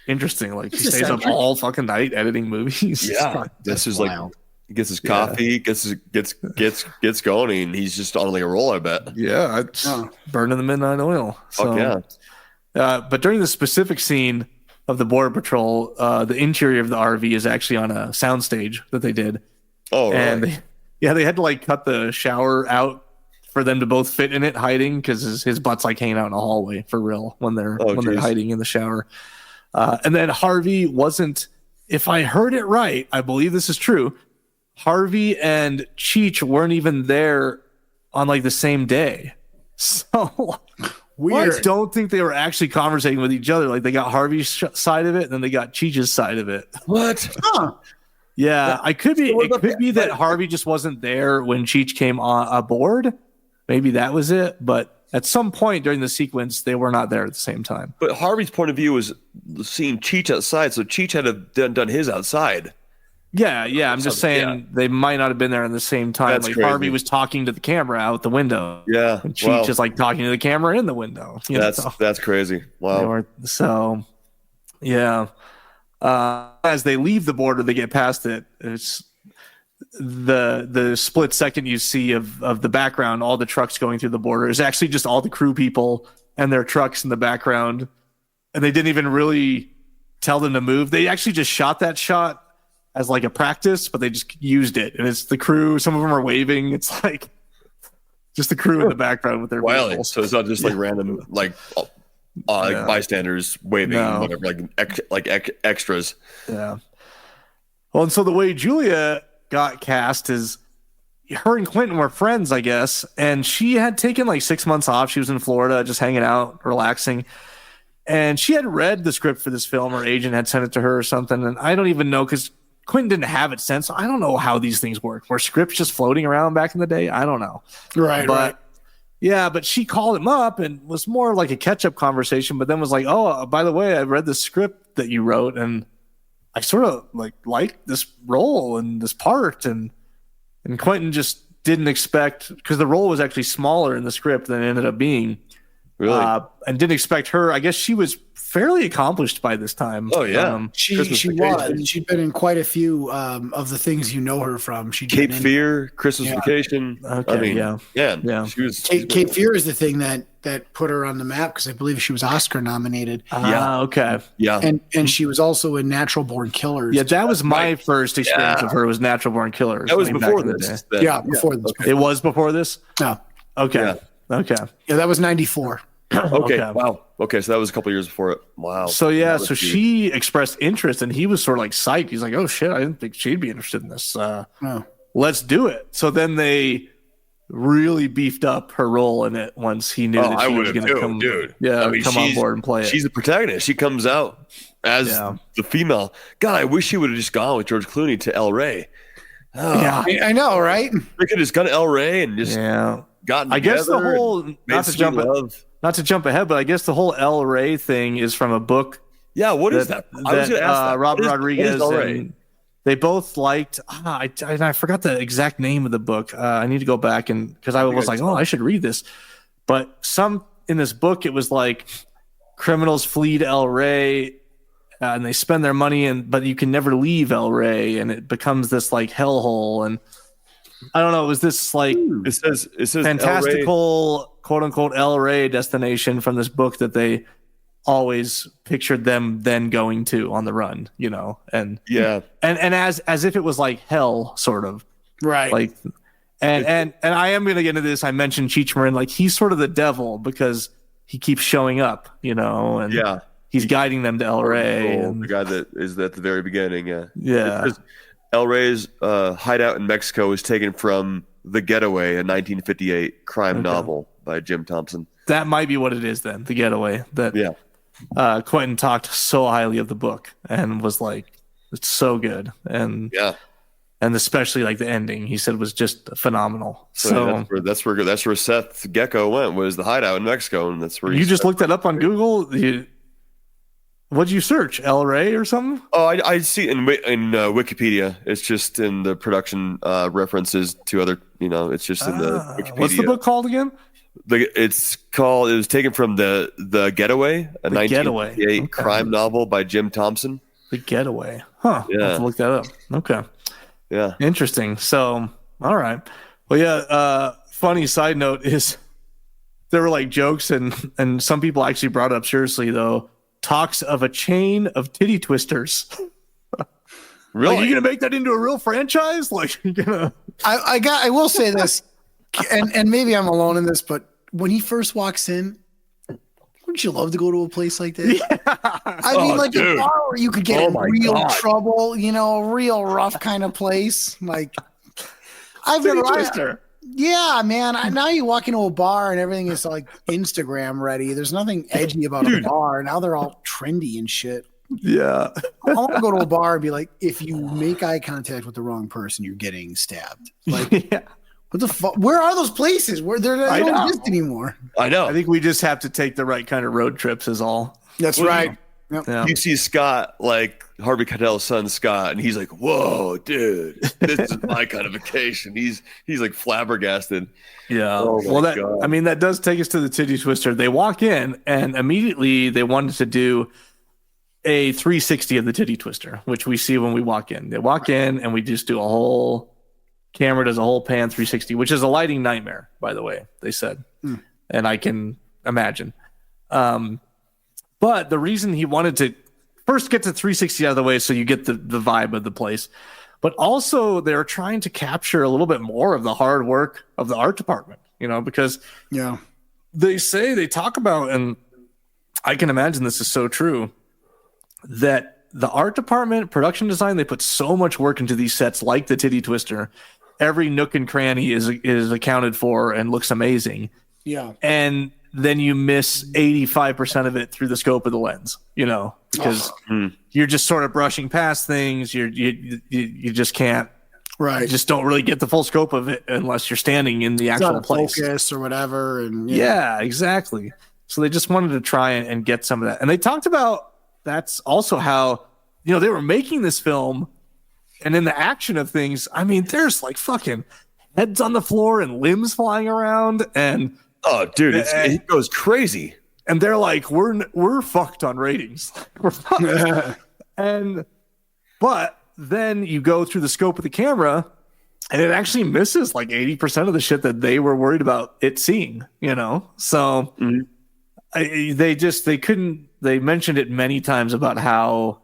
Speaker 4: interesting. Like, he stays up all fucking night editing movies.
Speaker 5: Yeah, this is wild. Like he gets his coffee, gets going, and he's just on like a roll. I bet.
Speaker 4: Yeah, burning the midnight oil.
Speaker 5: Fuck yeah.
Speaker 4: But during the specific scene of the border patrol, the interior of the RV is actually on a soundstage that they did.
Speaker 5: Oh,
Speaker 4: and
Speaker 5: really?
Speaker 4: They had to like cut the shower out for them to both fit in it, hiding, because his butt's like hanging out in a hallway for real when they're hiding in the shower. And then Harvey wasn't, if I heard it right, I believe this is true, Harvey and Cheech weren't even there on like the same day. So weird. I don't think they were actually conversating with each other. Like, they got Harvey's side of it, and then they got Cheech's side of it.
Speaker 5: What?
Speaker 4: Yeah, it could be that Harvey just wasn't there when Cheech came aboard. Maybe that was it. But at some point during the sequence, they were not there at the same time.
Speaker 5: But Harvey's point of view was seeing Cheech outside, so Cheech had to have done his outside.
Speaker 4: Yeah. I'm just saying they might not have been there at the same time.
Speaker 5: That's
Speaker 4: like
Speaker 5: crazy.
Speaker 4: Harvey was talking to the camera out the window.
Speaker 5: Yeah,
Speaker 4: and Cheech is like talking to the camera in the window.
Speaker 5: That's crazy. Wow.
Speaker 4: As they leave the border, they get past it. It's the split second you see of the background, all the trucks going through the border is actually just all the crew people and their trucks in the background. And they didn't even really tell them to move. They actually just shot that shot as like a practice, but they just used it. And it's the crew. Some of them are waving. It's like just the crew in the background with their vehicles.
Speaker 5: So it's not just like random, like bystanders waving, whatever, like extras.
Speaker 4: Yeah. Well, and so the way Julia got cast is her and Clinton were friends, I guess, and she had taken like 6 months off. She was in Florida just hanging out, relaxing. And she had read the script for this film. Her agent had sent it to her or something. And I don't even know, because Quentin didn't have it sent. So I don't know how these things work. Were scripts just floating around back in the day? I don't know.
Speaker 6: Right.
Speaker 4: Yeah, but she called him up and was more like a catch-up conversation, but then was like, oh, by the way, I read the script that you wrote, and I sort of like this role and this part. And Quentin just didn't expect, because the role was actually smaller in the script than it ended up being.
Speaker 5: Really?
Speaker 4: And didn't expect her. I guess she was fairly accomplished by this time.
Speaker 5: Oh yeah,
Speaker 6: she was. She'd been in quite a few of the things you know her from.
Speaker 5: Cape Fear, Christmas Vacation.
Speaker 4: Okay,
Speaker 5: I mean, yeah. She was.
Speaker 6: Cape Fear is the thing that put her on the map, because I believe she was Oscar nominated.
Speaker 4: Okay.
Speaker 5: Yeah.
Speaker 6: And she was also in Natural Born Killers.
Speaker 4: Yeah, that was my first experience of her. Was Natural Born Killers.
Speaker 5: That was before this.
Speaker 6: Before this.
Speaker 4: It was before this.
Speaker 6: No.
Speaker 4: Okay.
Speaker 5: Yeah.
Speaker 4: Okay.
Speaker 6: Yeah, that was 94.
Speaker 5: Okay. Wow. Okay, so that was a couple years before it. Wow.
Speaker 4: So she expressed interest, and he was sort of like psyched. He's like, "Oh shit, I didn't think she'd be interested in this. Let's do it." So then they really beefed up her role in it once he knew that she was going to come.
Speaker 5: Dude.
Speaker 4: Yeah, come on board and play it.
Speaker 5: She's the protagonist. She comes out as the female. God, I wish she would have just gone with George Clooney to El Rey.
Speaker 6: Oh. Yeah, I know, right?
Speaker 5: They could have just gone to El Rey and just gotten together. I guess the whole
Speaker 4: not to jump ahead, but I guess the whole El Rey thing is from a book.
Speaker 5: Yeah, what is that?
Speaker 4: Robert Rodriguez they both liked. I forgot the exact name of the book. I need to go back because I was like, I should read this. But some in this book, it was like criminals flee to El Rey, and they spend their money, but you can never leave El Rey, and it becomes this like hellhole. And I don't know, it was this like
Speaker 5: it says
Speaker 4: fantastical quote unquote El Rey destination from this book that they always pictured them then going to on the run, and as if it was like hell, sort of,
Speaker 6: right?
Speaker 4: Like, and I am gonna get into this. I mentioned Cheech Marin, like he's sort of the devil because he keeps showing up, and he's guiding them to El Rey.
Speaker 5: The guy that is at the very beginning,
Speaker 4: yeah.
Speaker 5: El Rey's hideout in Mexico was taken from The Getaway, a 1958 crime novel by Jim Thompson. That
Speaker 4: might be what it is then, The Getaway. Quentin talked so highly of the book and was like, it's so good. And especially like the ending, he said was just phenomenal. So
Speaker 5: that's where Seth Gecko went, was the hideout in Mexico, and that's where
Speaker 4: you just looked that up on Google. What'd you search? El Rey or something?
Speaker 5: Oh, I see it in Wikipedia. It's just in the production references to other. It's just in the Wikipedia.
Speaker 4: What's the book called again?
Speaker 5: It was taken from the Getaway, a 1958 crime novel by Jim Thompson.
Speaker 4: The Getaway, huh? Yeah. I'll have to look that up. Okay.
Speaker 5: Yeah.
Speaker 4: Interesting. So, all right. Well, yeah. Funny side note is there were like jokes and some people actually brought it up seriously though. Talks of a chain of titty twisters.
Speaker 5: Really?
Speaker 4: Like, you gonna make that into a real franchise? Like, you're gonna?
Speaker 6: I will say this, and maybe I'm alone in this, but when he first walks in, wouldn't you love to go to a place like that? Yeah. I mean, like dude. A bar where you could get in real trouble, a real rough kind of place. Like, I've never twister. Yeah, man. Now you walk into a bar and everything is like Instagram ready. There's nothing edgy about a bar. Now they're all trendy and shit.
Speaker 4: Yeah.
Speaker 6: I want to go to a bar and be like, if you make eye contact with the wrong person, you're getting stabbed. Like, what the fuck? Where are those places? Where they don't exist anymore.
Speaker 5: I know.
Speaker 4: I think we just have to take the right kind of road trips is all.
Speaker 6: That's right.
Speaker 5: Yep. Yeah. You see Scott, like Harvey Keitel's son Scott, and he's like, "Whoa, dude, this is my kind of vacation." He's like flabbergasted.
Speaker 4: Yeah. Well, that does take us to the titty twister. They walk in, and immediately they wanted to do a 360 of the titty twister, which we see when we walk in. They walk in, and we just do camera does a whole pan 360, which is a lighting nightmare, by the way. They said, and I can imagine. But the reason he wanted to first get the 360 out of the way so you get the vibe of the place, but also they're trying to capture a little bit more of the hard work of the art department, because they talk about, and I can imagine this is so true, that the art department, production design, they put so much work into these sets like the titty twister. Every nook and cranny is accounted for and looks amazing.
Speaker 6: Yeah.
Speaker 4: And then you miss 85% of it through the scope of the lens, because you're just sort of brushing past things. You just can't,
Speaker 6: right?
Speaker 4: You just don't really get the full scope of it unless you're standing in the actual place,
Speaker 6: focus or whatever. And
Speaker 4: yeah, exactly. So they just wanted to try and get some of that. And they talked about that's also how they were making this film, and in the action of things, I mean, there's like fucking heads on the floor and limbs flying around and.
Speaker 5: Oh, dude, it goes crazy.
Speaker 4: And they're like, we're fucked on ratings. We're fucked. But then you go through the scope of the camera, and it actually misses like 80% of the shit that they were worried about it seeing. So they mentioned it many times about how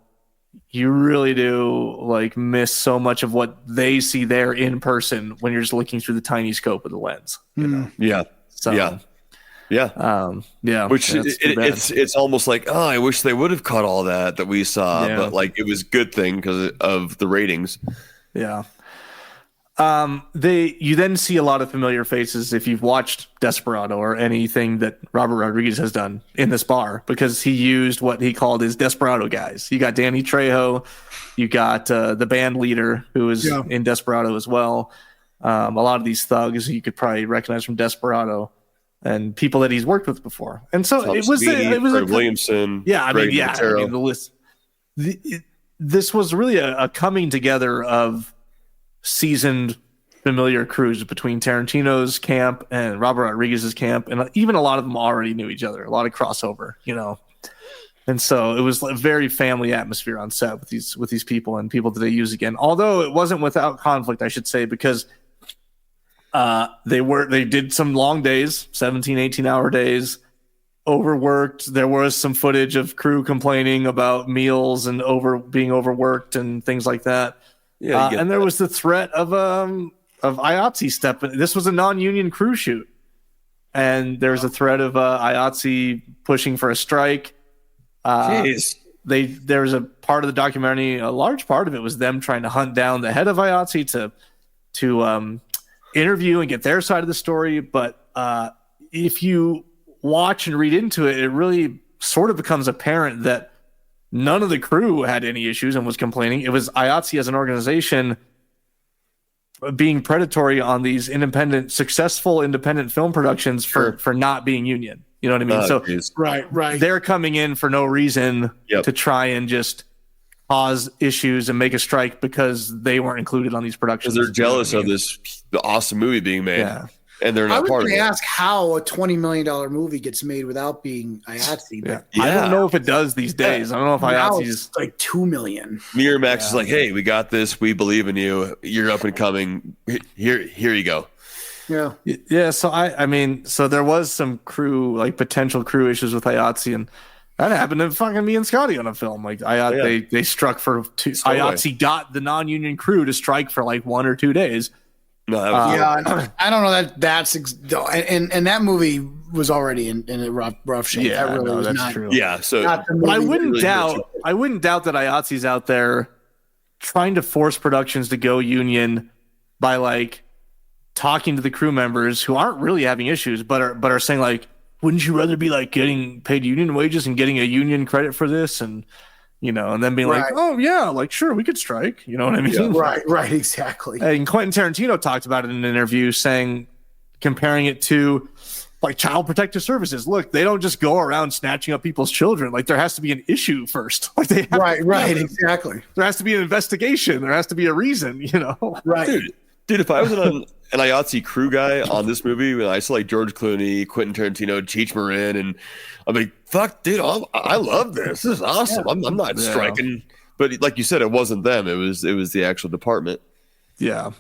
Speaker 4: you really do like miss so much of what they see there in person when you're just looking through the tiny scope of the lens.
Speaker 5: Yeah. So, yeah. Which it's almost like, I wish they would have caught all that we saw, but like it was a good thing because of the ratings.
Speaker 4: Yeah. You then see a lot of familiar faces if you've watched Desperado or anything that Robert Rodriguez has done in this bar, because he used what he called his Desperado guys. You got Danny Trejo, you got the band leader who was in Desperado as well. A lot of these thugs you could probably recognize from Desperado and people that he's worked with before. And so
Speaker 5: Tom Sweeney, Fred Williamson.
Speaker 4: Yeah, the list. this was really a coming together of seasoned familiar crews between Tarantino's camp and Robert Rodriguez's camp, and even a lot of them already knew each other. A lot of crossover, and so it was a very family atmosphere on set with these people and people that they use again. Although it wasn't without conflict, I should say, because they did some long days, 17, 18-hour days. Overworked. There was some footage of crew complaining about meals and being overworked and things like that. Yeah, and there was the threat of IATSE stepping. This was a non-union crew shoot, and there was a threat of IATSE pushing for a strike. There was a part of the documentary. A large part of it was them trying to hunt down the head of IATSE to interview and get their side of the story. But if you watch and read into it, it really sort of becomes apparent that none of the crew had any issues and was complaining. It was IATSE as an organization being predatory on these successful independent film productions for not being union. You know what I mean?
Speaker 6: Right.
Speaker 4: They're coming in for no reason to try and just cause issues and make a strike because they weren't included on these productions.
Speaker 5: Because they're jealous of the awesome movie being made. Yeah. And they're not part of it.
Speaker 6: I was going to ask how a $20 million movie gets made without being IATSE.
Speaker 4: Yeah. I don't know if it does these days. I don't know if IATSE is
Speaker 6: like $2 million.
Speaker 5: Miramax is like, hey, we got this. We believe in you. You're up and coming. Here you go.
Speaker 6: Yeah.
Speaker 4: Yeah. So so there was some potential crew issues with IATSE, and that happened to fucking me and Scotty on a film. Like they struck for IATSE got the non-union crew to strike for like 1 or 2 days.
Speaker 5: No,
Speaker 6: I don't know that's and that movie was already in a rough shape.
Speaker 4: Yeah,
Speaker 6: that really was
Speaker 4: that's
Speaker 6: not,
Speaker 4: true.
Speaker 5: Yeah, so
Speaker 4: I wouldn't doubt that IATSE's out there trying to force productions to go union by like talking to the crew members who aren't really having issues, but are saying like, wouldn't you rather be like getting paid union wages and getting a union credit for this and and then being like, oh yeah, like sure, we could strike. You know what I mean?
Speaker 6: Yeah, right, exactly.
Speaker 4: And Quentin Tarantino talked about it in an interview, comparing it to like child protective services. Look, they don't just go around snatching up people's children. Like there has to be an issue first. Like they have
Speaker 6: exactly.
Speaker 4: There has to be an investigation. There has to be a reason.
Speaker 6: Right,
Speaker 5: dude. If I was an IATSE crew guy on this movie, I saw like George Clooney, Quentin Tarantino, Cheech Marin, and I'm like, fuck, dude, I love this. This is awesome. Yeah. I'm not striking, but like you said, it wasn't them. It was the actual department.
Speaker 4: Yeah.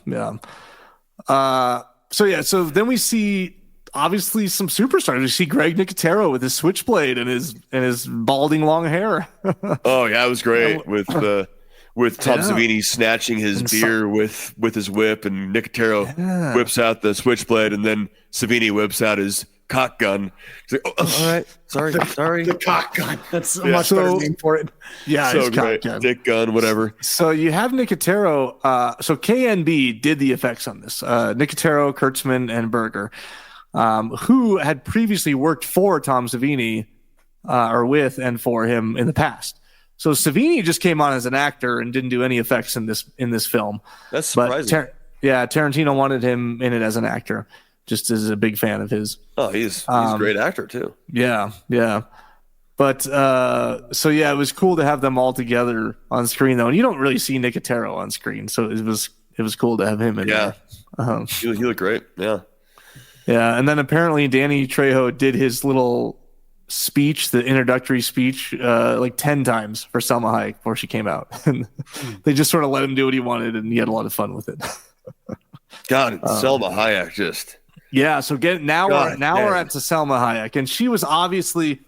Speaker 4: So then we see obviously some superstars. We see Greg Nicotero with his switchblade and his balding long hair.
Speaker 5: Oh yeah, it was great with Tom Savini snatching his beer with his whip, and Nicotero whips out the switchblade, and then Savini whips out his cock gun. He's like, oh, all right, sorry.
Speaker 6: The cock gun. That's a much better name for it.
Speaker 4: Yeah,
Speaker 5: so great. Dick gun, whatever.
Speaker 4: So you have Nicotero. So KNB did the effects on this. Nicotero, Kurtzman, and Berger, who had previously worked for Tom Savini, or with and for him in the past. So Savini just came on as an actor and didn't do any effects in this film. That's
Speaker 5: surprising.
Speaker 4: But Tarantino wanted him in it as an actor, just as a big fan of his.
Speaker 5: Oh, he's a great actor too.
Speaker 4: Yeah. But it was cool to have them all together on screen though, and you don't really see Nicotero on screen, so it was cool to have him in there.
Speaker 5: He looked great. Yeah,
Speaker 4: and then apparently Danny Trejo did his little speech, the introductory speech, like 10 times for Selma Hayek before she came out, and they just sort of let him do what he wanted, and he had a lot of fun with it.
Speaker 5: God, Selma Hayek just
Speaker 4: so we're at Selma Hayek, and she was obviously,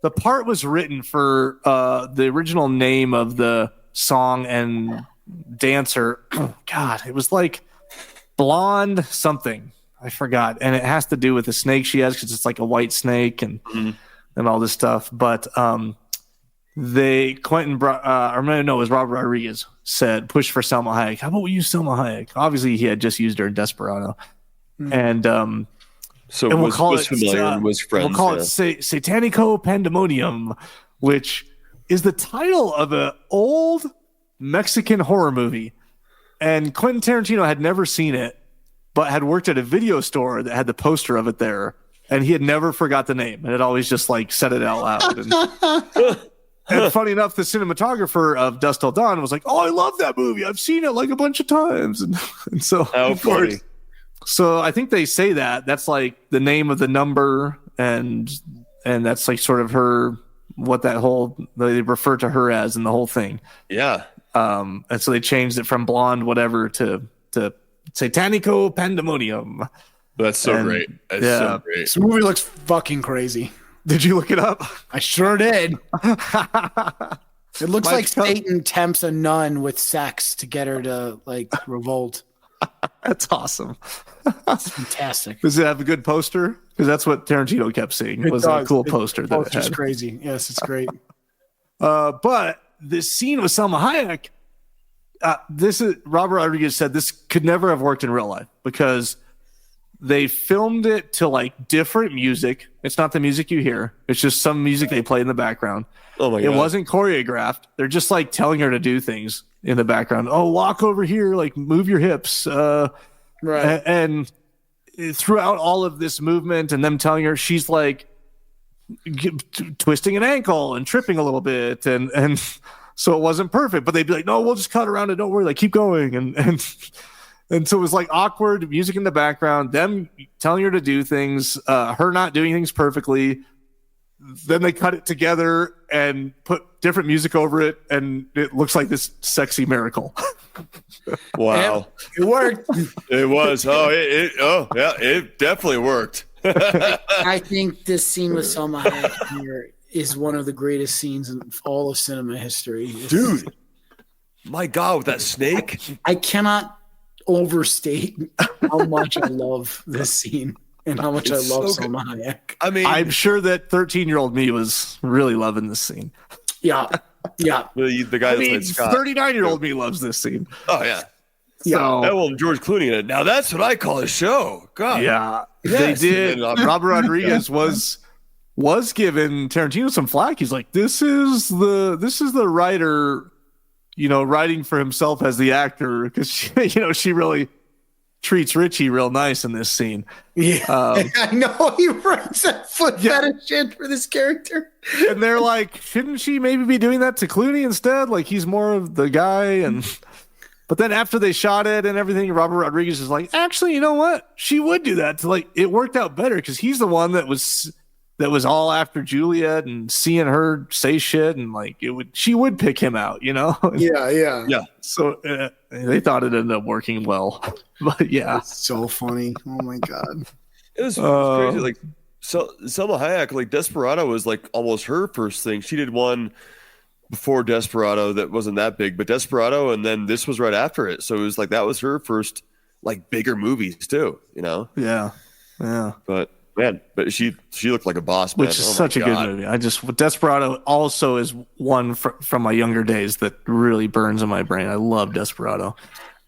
Speaker 4: the part was written for the original name of the song and dancer. God, it was like Blonde something, I forgot, and it has to do with the snake she has because it's like a white snake and all this stuff. But it was Robert Rodriguez said, push for Selma Hayek. How about we use Selma Hayek? Obviously, he had just used her in Desperado. And
Speaker 5: so
Speaker 4: and
Speaker 5: we'll call it familiar and was friends.
Speaker 4: We'll call it Satanico Pandemonium, which is the title of an old Mexican horror movie. And Quentin Tarantino had never seen it, but had worked at a video store that had the poster of it there. And he had never forgot the name, and had always just like said it out loud. And And funny enough, the cinematographer of Dusk Till Dawn was like, "Oh, I love that movie. I've seen it like a bunch of times." And so,
Speaker 5: of course.
Speaker 4: So I think they say that's like the name of the number, and that's like sort of her, what that whole, they refer to her as in the whole thing.
Speaker 5: Yeah.
Speaker 4: And so they changed it from blonde whatever to Satanico Pandemonium.
Speaker 5: That's so great. That's so great.
Speaker 6: This movie looks fucking crazy.
Speaker 4: Did you look it up?
Speaker 6: I sure did. It looks like Satan tempts a nun with sex to get her to like revolt.
Speaker 4: That's awesome.
Speaker 6: It's fantastic.
Speaker 4: Does it have a good poster? Because that's what Tarantino kept saying. It was a cool poster.
Speaker 6: That poster's crazy. Yes, it's great.
Speaker 4: But this scene with Selma Hayek, this is Robert Rodriguez said this could never have worked in real life because they filmed it to like different music. It's not the music you hear. It's just some music they play in the background.
Speaker 5: Oh my God.
Speaker 4: It wasn't choreographed. They're just like telling her to do things in the background. Oh, walk over here, like move your hips.
Speaker 6: Right.
Speaker 4: And throughout all of this movement and them telling her, she's like twisting an ankle and tripping a little bit. And so it wasn't perfect, but they'd be like, no, we'll just cut around it. Don't worry. Like keep going. And so it was like awkward music in the background, them telling her to do things, her not doing things perfectly. Then they cut it together and put different music over it, and it looks like this sexy miracle.
Speaker 5: Wow.
Speaker 6: It worked.
Speaker 5: It was. It definitely worked.
Speaker 6: I think this scene with Selma Hayek here is one of the greatest scenes in all of cinema history.
Speaker 5: Dude, my God, with that snake.
Speaker 6: I cannot overstate how much I love this scene and how much I love Selma Hayek.
Speaker 5: I mean,
Speaker 4: I'm sure that 13-year-old me was really loving this scene.
Speaker 6: Yeah.
Speaker 5: The guy that played Scott.
Speaker 4: 39-year-old me loves this scene.
Speaker 5: Oh yeah.
Speaker 4: So,
Speaker 5: well, George Clooney in it. Now that's what I call a show. God.
Speaker 4: Yeah,
Speaker 5: Yes.
Speaker 4: they did. Robert Rodriguez was giving Tarantino some flack. He's like, this is the writer, writing for himself as the actor because she really treats Richie real nice in this scene.
Speaker 6: Yeah, I know he writes that foot fetish in for this character,
Speaker 4: and they're like, shouldn't she maybe be doing that to Clooney instead? Like he's more of the guy. But then after they shot it and everything, Robert Rodriguez is like, actually, you know what? She would do that. It worked out better because he's the one that was all after Juliet and seeing her say shit and she would pick him out,
Speaker 6: Yeah.
Speaker 4: So they thought it ended up working well, but yeah,
Speaker 6: it's so funny. Oh my God,
Speaker 5: it was crazy. Like Selma Hayek, like Desperado was like almost her first thing. She did one before Desperado that wasn't that big, but Desperado, and then this was right after it. So it was like that was her first like bigger movies too,
Speaker 4: Yeah.
Speaker 5: But she looked like a boss, man.
Speaker 4: Which is such a good movie. Desperado also is one from my younger days that really burns in my brain. I love Desperado.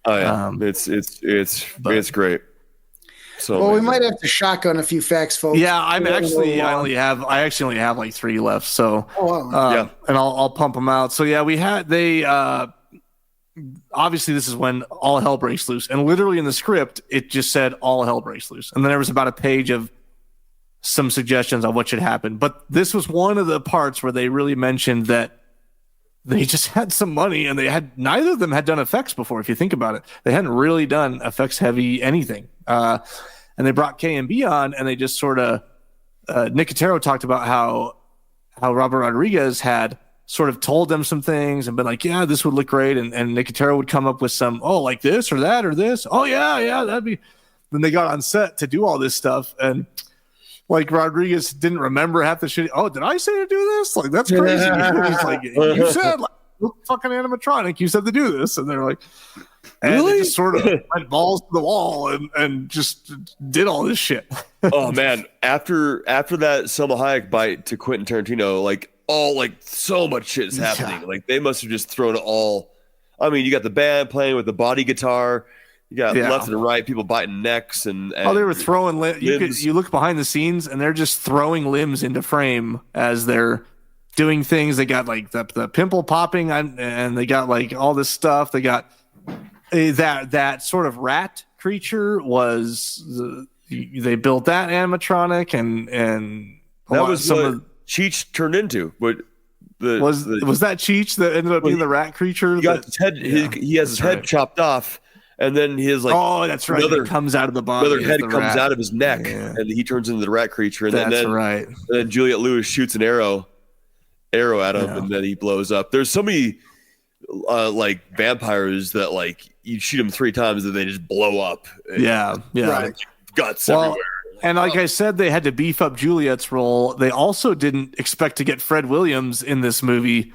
Speaker 5: Oh yeah, it's great. So
Speaker 6: we might have to shotgun a few facts, folks.
Speaker 4: Yeah, I actually only have like 3 left. So and I'll pump them out. So yeah, obviously this is when all hell breaks loose, and literally in the script it just said all hell breaks loose, and then there was about a page of some suggestions on what should happen. But this was one of the parts where they really mentioned that they just had some money, and neither of them had done effects before. If you think about it, they hadn't really done effects heavy anything. And they brought K&B on, and they just sort of Nicotero talked about how Robert Rodriguez had sort of told them some things and been like, yeah, this would look great. And Nicotero would come up with some, like this or that or this. Oh yeah, that'd be. Then they got on set to do all this stuff, and like Rodriguez didn't remember half the shit. Oh, did I say to do this? Like that's crazy. He's like, you said fucking animatronic. You said to do this, and they're like, and really? They just sort of went balls to the wall and just did all this shit.
Speaker 5: Oh man, after that Selma Hayek bite to Quentin Tarantino, so much shit is happening. Yeah. Like they must have just thrown it all. I mean, you got the band playing with the body guitar. You got left and right people biting necks and
Speaker 4: they were throwing you look behind the scenes and they're just throwing limbs into frame as they're doing things. They got like the pimple popping and they got like all this stuff. They got that sort of rat creature they built that animatronic and
Speaker 5: that was what Cheech turned into. But
Speaker 4: Was that Cheech that ended up being the rat creature?
Speaker 5: He got his head. He has his head chopped off, and then his
Speaker 4: that's right. Another comes out of the body.
Speaker 5: Another head comes out of his neck, and he turns into the rat creature. And then Juliette Lewis shoots an arrow at him, and then he blows up. There's so many vampires that you shoot them 3 times and they just blow up. Guts everywhere.
Speaker 4: And like I said, they had to beef up Juliet's role. They also didn't expect to get Fred Williams in this movie,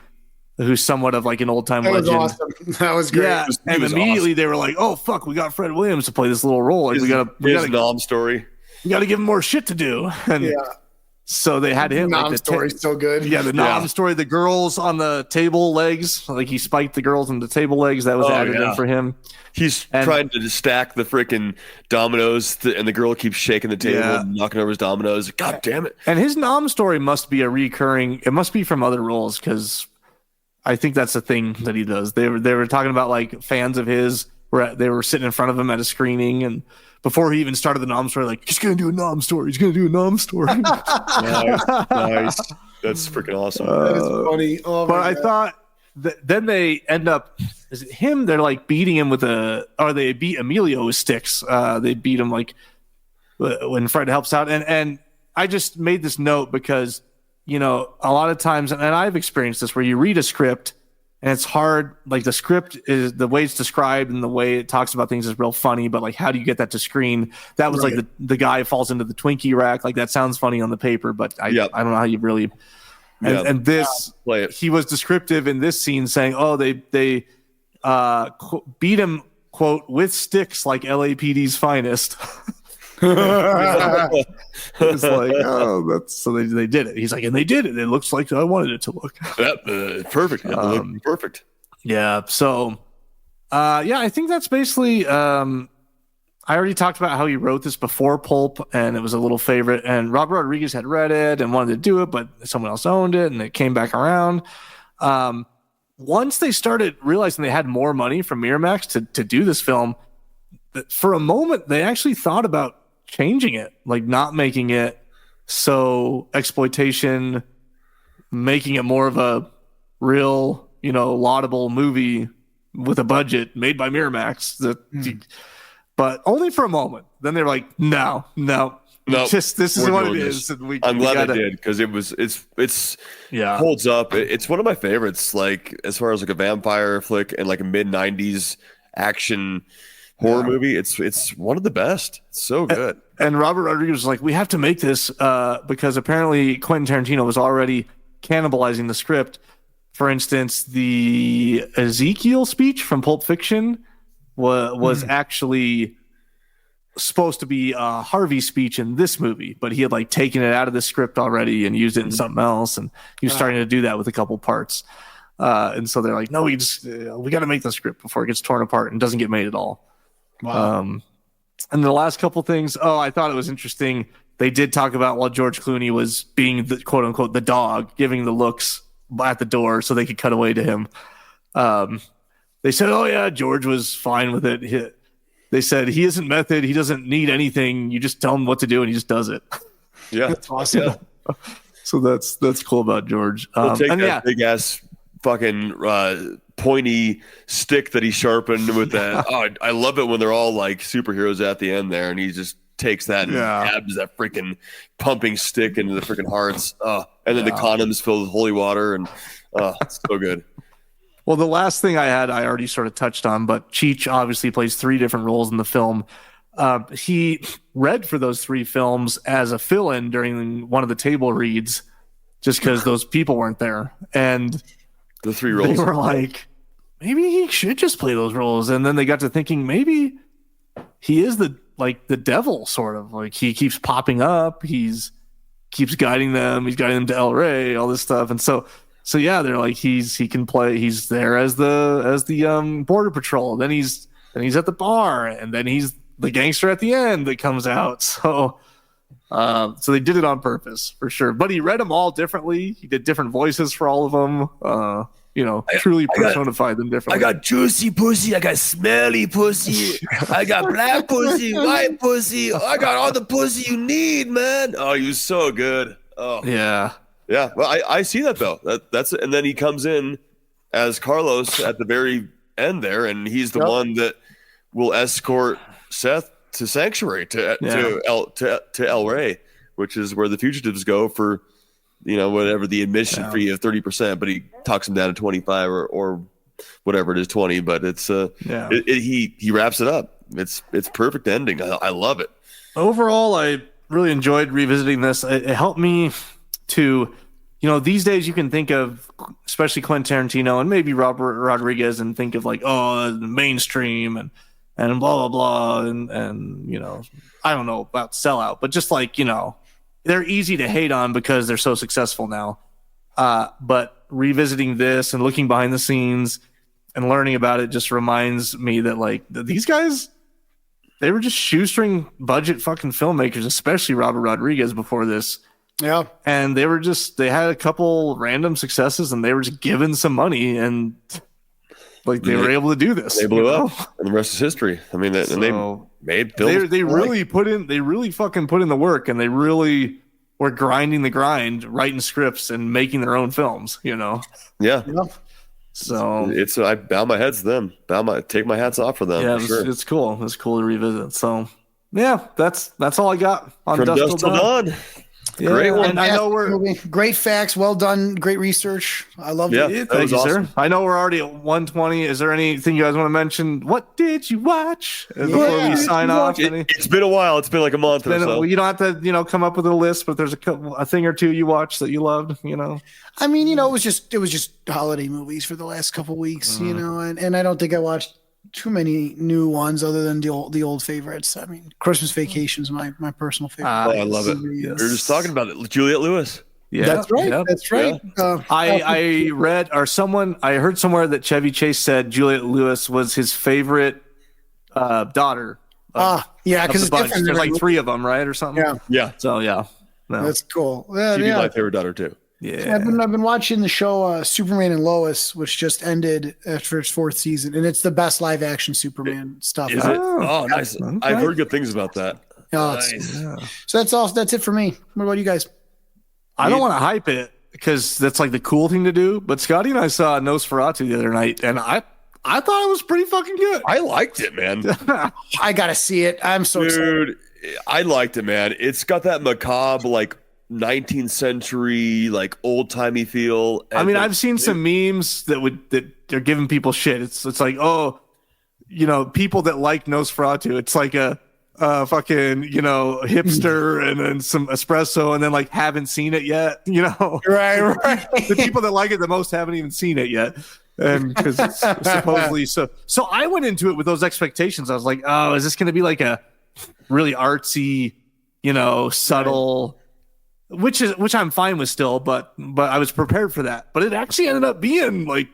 Speaker 4: who's somewhat of an old-time legend.
Speaker 6: That was awesome. That was great.
Speaker 4: Yeah, and immediately they were like, "Oh fuck, we got Fred Williams to play this little role. We got a
Speaker 5: Nom story.
Speaker 4: We got to give him more shit to do." And so they had him.
Speaker 6: Nom story's so good.
Speaker 4: Yeah, the Nom story. The girls on the table legs, he spiked the girls on the table legs. That was added in for him.
Speaker 5: He's trying to stack the freaking dominoes, and the girl keeps shaking the table and knocking over his dominoes. God damn it!
Speaker 4: And his Nom story must be a recurring. It must be from other roles, because I think that's the thing that he does. They were talking about fans of his where they were sitting in front of him at a screening, and before he even started the Nom story, he's gonna do a Nom story. He's gonna do a Nom story.
Speaker 5: Nice. That's freaking awesome.
Speaker 6: That is funny. Oh,
Speaker 4: but I thought. Then they end up, is it him? They're beating him or they beat Emilio with sticks. They beat him when Fred helps out. And I just made this note because, a lot of times, and I've experienced this, where you read a script and it's hard. The script is the way it's described and the way it talks about things is real funny, but how do you get that to screen? That was the guy falls into the Twinkie rack. That sounds funny on the paper, but I don't know how you really. And this, he was descriptive in this scene, saying, "Oh, they beat him, quote, with sticks like LAPD's finest." It's that's so they did it. He's and they did it. It looks like I wanted it to look.
Speaker 5: Perfect. Perfect.
Speaker 4: Yeah. So, I think that's basically. I already talked about how he wrote this before Pulp, and it was a little favorite. And Robert Rodriguez had read it and wanted to do it, but someone else owned it, and it came back around. Once they started realizing they had more money from Miramax to do this film, for a moment they actually thought about changing it, not making it so exploitation, making it more of a real, laudable movie with a budget made by Miramax. But only for a moment. Then they're like, no. This is what it is. And
Speaker 5: I'm glad they did, because it's holds up. It's one of my favorites. As far as a vampire flick and a mid-90s action horror movie, it's one of the best. It's so good.
Speaker 4: And Robert Rodriguez was we have to make this because apparently Quentin Tarantino was already cannibalizing the script. For instance, the Ezekiel speech from Pulp Fiction was actually supposed to be a Harvey speech in this movie, but he had taken it out of the script already and used it in something else, and he was starting to do that with a couple parts. And so they're no, we got to make the script before it gets torn apart and doesn't get made at all. Wow. And the last couple things, I thought it was interesting. They did talk about while George Clooney was being the quote unquote the dog, giving the looks at the door so they could cut away to him. They said, "Oh yeah, George was fine with it." They said he isn't method. He doesn't need anything. You just tell him what to do, and he just does it.
Speaker 5: Yeah,
Speaker 6: that's awesome.
Speaker 4: Yeah. So that's cool about George.
Speaker 5: Take that big ass fucking pointy stick that he sharpened with that. I love it when they're all superheroes at the end there, and he just takes that and stabs that freaking pumping stick into the freaking hearts. And then the condoms filled with holy water, and it's so good.
Speaker 4: Well, the last thing I already sort of touched on, but Cheech obviously plays 3 different roles in the film. He read for those 3 films as a fill-in during one of the table reads, just because those people weren't there. And
Speaker 5: the 3 roles,
Speaker 4: they were maybe he should just play those roles. And then they got to thinking, maybe he is the devil, sort of. He keeps popping up. Keeps guiding them. He's guiding them to El Rey, all this stuff. And so yeah, they're he can play. He's there as the border patrol. Then he's at the bar, and then he's the gangster at the end that comes out. So they did it on purpose for sure. But he read them all differently. He did different voices for all of them. Truly personified them differently.
Speaker 5: I got juicy pussy. I got smelly pussy. I got black pussy, white pussy. I got all the pussy you need, man. Oh, he was so good. Oh
Speaker 4: yeah.
Speaker 5: Yeah, well, I see that though. That's and then he comes in as Carlos at the very end there, and he's the one that will escort Seth to Sanctuary to El Rey, which is where the fugitives go for whatever the admission fee of 30%, but he talks him down to 25 or whatever it is, 20. But it's he wraps it up. It's perfect ending. I love it.
Speaker 4: Overall, I really enjoyed revisiting this. It helped me to, these days you can think of, especially Quentin Tarantino and maybe Robert Rodriguez, and think of like, the mainstream and blah, blah, blah. And I don't know about Sellout, but just like, they're easy to hate on because they're so successful now. But revisiting this and looking behind the scenes and learning about it just reminds me that like these guys, they were just shoestring budget fucking filmmakers, especially Robert Rodriguez before this.
Speaker 6: Yeah.
Speaker 4: And they had a couple random successes and they were just given some money and like they were able to do this.
Speaker 5: They blew up and the rest is history. I mean, and they made films.
Speaker 4: They really fucking put in the work, and they really were grinding the grind, writing scripts and making their own films,
Speaker 5: Yeah.
Speaker 4: So
Speaker 5: I bow my heads to them. Take my hats off for them.
Speaker 4: Yeah,
Speaker 5: for sure.
Speaker 4: It's cool. It's cool to revisit. So yeah, that's all I got on
Speaker 5: From Dusk Till Dawn.
Speaker 4: Yeah,
Speaker 5: great one.
Speaker 4: And I know
Speaker 6: great facts, well done, great research. I love it.
Speaker 4: Yeah, thank you, awesome. Sir. I know we're already at 120. Is there anything you guys want to mention? What did you watch before we sign off?
Speaker 5: It's been a while. It's been like a month or so.
Speaker 4: You don't have to, come up with a list, but there's a thing or two you watched that you loved.
Speaker 6: I mean, it was just holiday movies for the last couple weeks, and I don't think I watched too many new ones other than the old favorites. I mean, Christmas Vacation is my personal favorite.
Speaker 5: I love it. We were just talking about it. Juliette Lewis.
Speaker 6: Yeah, that's right. Yep. That's right.
Speaker 5: Yeah.
Speaker 4: I read I heard somewhere that Chevy Chase said Juliette Lewis was his favorite daughter.
Speaker 6: Because it's different.
Speaker 4: There's like 3 of them, right, or something.
Speaker 5: Yeah.
Speaker 4: So
Speaker 6: that's cool. Yeah,
Speaker 5: she'd be my favorite daughter too.
Speaker 4: Yeah,
Speaker 6: I've been watching the show Superman and Lois, which just ended after its 4th season, and it's the best live action Superman stuff.
Speaker 5: Is it? Oh, nice. Okay. I've heard good things about that.
Speaker 6: Nice. So that's all. That's it for me. What about you guys?
Speaker 4: I don't want to hype it because that's like the cool thing to do. But Scotty and I saw Nosferatu the other night, and I thought it was pretty fucking good.
Speaker 5: I liked it, man.
Speaker 6: I gotta see it. I'm so excited.
Speaker 5: I liked it, man. It's got that macabre, like 19th century, like old timey feel.
Speaker 4: I mean, I've seen some memes that they're giving people shit. It's like, people that like Nosferatu. It's like a fucking hipster and then some espresso and then like haven't seen it yet.
Speaker 6: Right.
Speaker 4: The people that like it the most haven't even seen it yet. And because it's supposedly so I went into it with those expectations. I was like, oh, is this going to be like a really artsy, subtle, which I'm fine with still, but I was prepared for that. But it actually ended up being like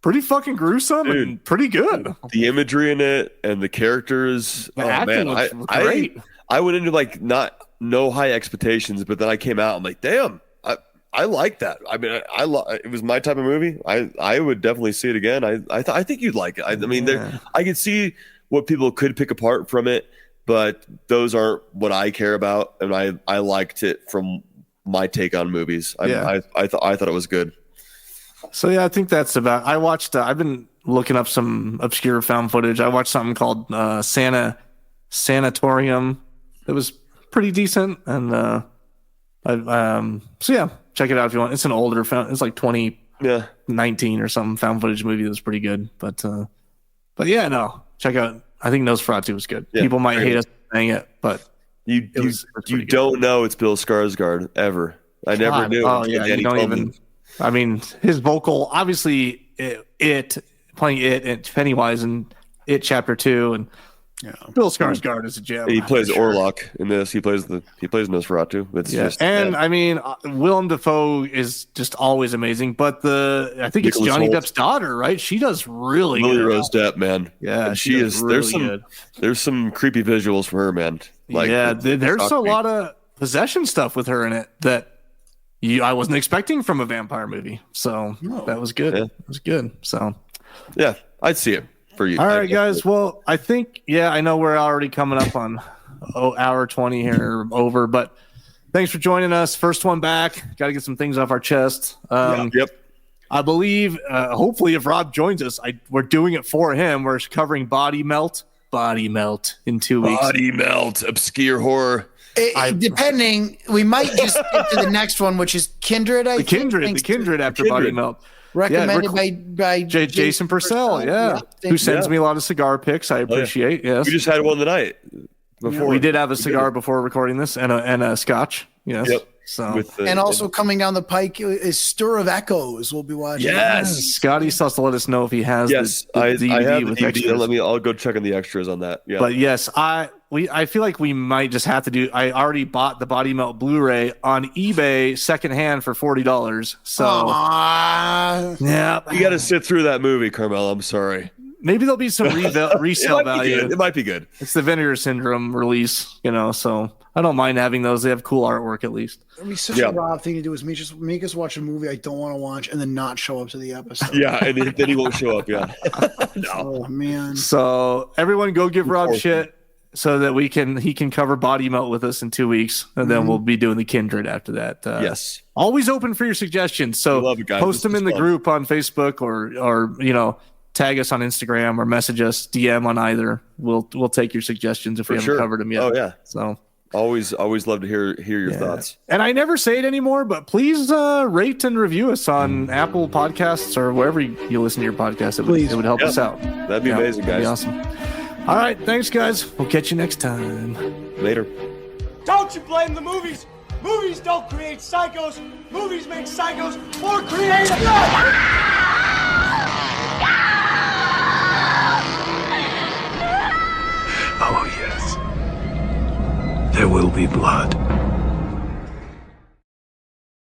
Speaker 4: pretty fucking gruesome and pretty good.
Speaker 5: The imagery in it and the characters,
Speaker 4: the acting was great.
Speaker 5: I went into like no high expectations, but then I came out. I'm like, damn, I like that. I mean, it was my type of movie. I would definitely see it again. I think you'd like it. I mean, I could see what people could pick apart from it, but those aren't what I care about, and I liked it from my take on movies. I thought it was good.
Speaker 4: So yeah, I think that's about. I watched. I've been looking up some obscure found footage. I watched something called Sanatorium. It was pretty decent, and so yeah, check it out if you want. It's an older found. It's like 2019 or something found footage movie that was pretty good. But yeah, no, check out. I think Nosferatu was good. Yeah, people might hate us saying it, but
Speaker 5: you don't know it's Bill Skarsgård ever. I never knew.
Speaker 4: Oh yeah, you don't even. I mean, his vocal, obviously, playing it and Pennywise and It Chapter 2, and Bill Skarsgård is a gem.
Speaker 5: He plays Orlok in this. He plays Nosferatu.
Speaker 4: I mean, Willem Dafoe is just always amazing. But I think it's Johnny Depp's daughter, right? She does really
Speaker 5: Lily
Speaker 4: good.
Speaker 5: Rose Depp, man.
Speaker 4: Yeah,
Speaker 5: and she is.
Speaker 4: Really good.
Speaker 5: There's some creepy visuals for her, man.
Speaker 4: Like, there's a lot of possession stuff with her in it that I wasn't expecting from a vampire movie. So that was good. Yeah. It was good. So
Speaker 5: yeah, I'd see it for you.
Speaker 4: All right, guys. Well, I think, I know we're already coming up on hour 20 here over, but thanks for joining us. First one back. Got to get some things off our chest.
Speaker 5: Yep.
Speaker 4: I believe, hopefully, if Rob joins us, we're doing it for him. We're covering Body Melt in 2 weeks.
Speaker 5: Body Melt, obscure horror.
Speaker 6: Depending, we might just get to the next one, which is Kindred.
Speaker 4: The Kindred after Body Melt.
Speaker 6: Recommended by
Speaker 4: Jason Purcell, who sends me a lot of cigar pics. I appreciate. Yes,
Speaker 5: we just had one tonight. Before
Speaker 4: we did have a cigar before recording this, and a scotch. Yes.
Speaker 5: Yep.
Speaker 4: So
Speaker 6: and also coming down the pike is Stir of Echoes. We'll be watching.
Speaker 4: Yes, Scotty still has to let us know if he has.
Speaker 5: Yes,
Speaker 4: the DVD
Speaker 5: I have
Speaker 4: with
Speaker 5: the
Speaker 4: extras.
Speaker 5: I'll go check on the extras on that. Yeah,
Speaker 4: but yes, I feel like we might just have to do. I already bought the Body Melt Blu-ray on eBay secondhand for $40. So yeah,
Speaker 5: you got to sit through that movie, Carmel. I'm sorry.
Speaker 4: Maybe there'll be some resale value.
Speaker 5: It might be good.
Speaker 4: It's the Vinegar Syndrome release, so I don't mind having those. They have cool artwork, at least.
Speaker 6: It'd be such a Rob thing to do is make us watch a movie I don't want to watch and then not show up to the episode.
Speaker 5: Yeah, and then he won't show up. Yeah.
Speaker 6: No. Oh man.
Speaker 4: So everyone, go give Rob shit so that he can cover Body Melt with us in 2 weeks, and then we'll be doing the Kindred after that.
Speaker 5: Yes.
Speaker 4: Always open for your suggestions. So post them in the group on Facebook or tag us on Instagram or message us, DM on either. We'll take your suggestions if we haven't covered them yet.
Speaker 5: Oh yeah.
Speaker 4: So
Speaker 5: always love to hear your thoughts.
Speaker 4: And I never say it anymore, but please rate and review us on Apple Podcasts or wherever you listen to your podcast. It would help us out.
Speaker 5: That'd be amazing, guys.
Speaker 4: That'd be awesome. All right, thanks, guys. We'll catch you next time.
Speaker 5: Later.
Speaker 8: Don't you blame the movies. Movies don't create psychos. Movies make psychos more creative.
Speaker 9: Oh, yes. There will be blood.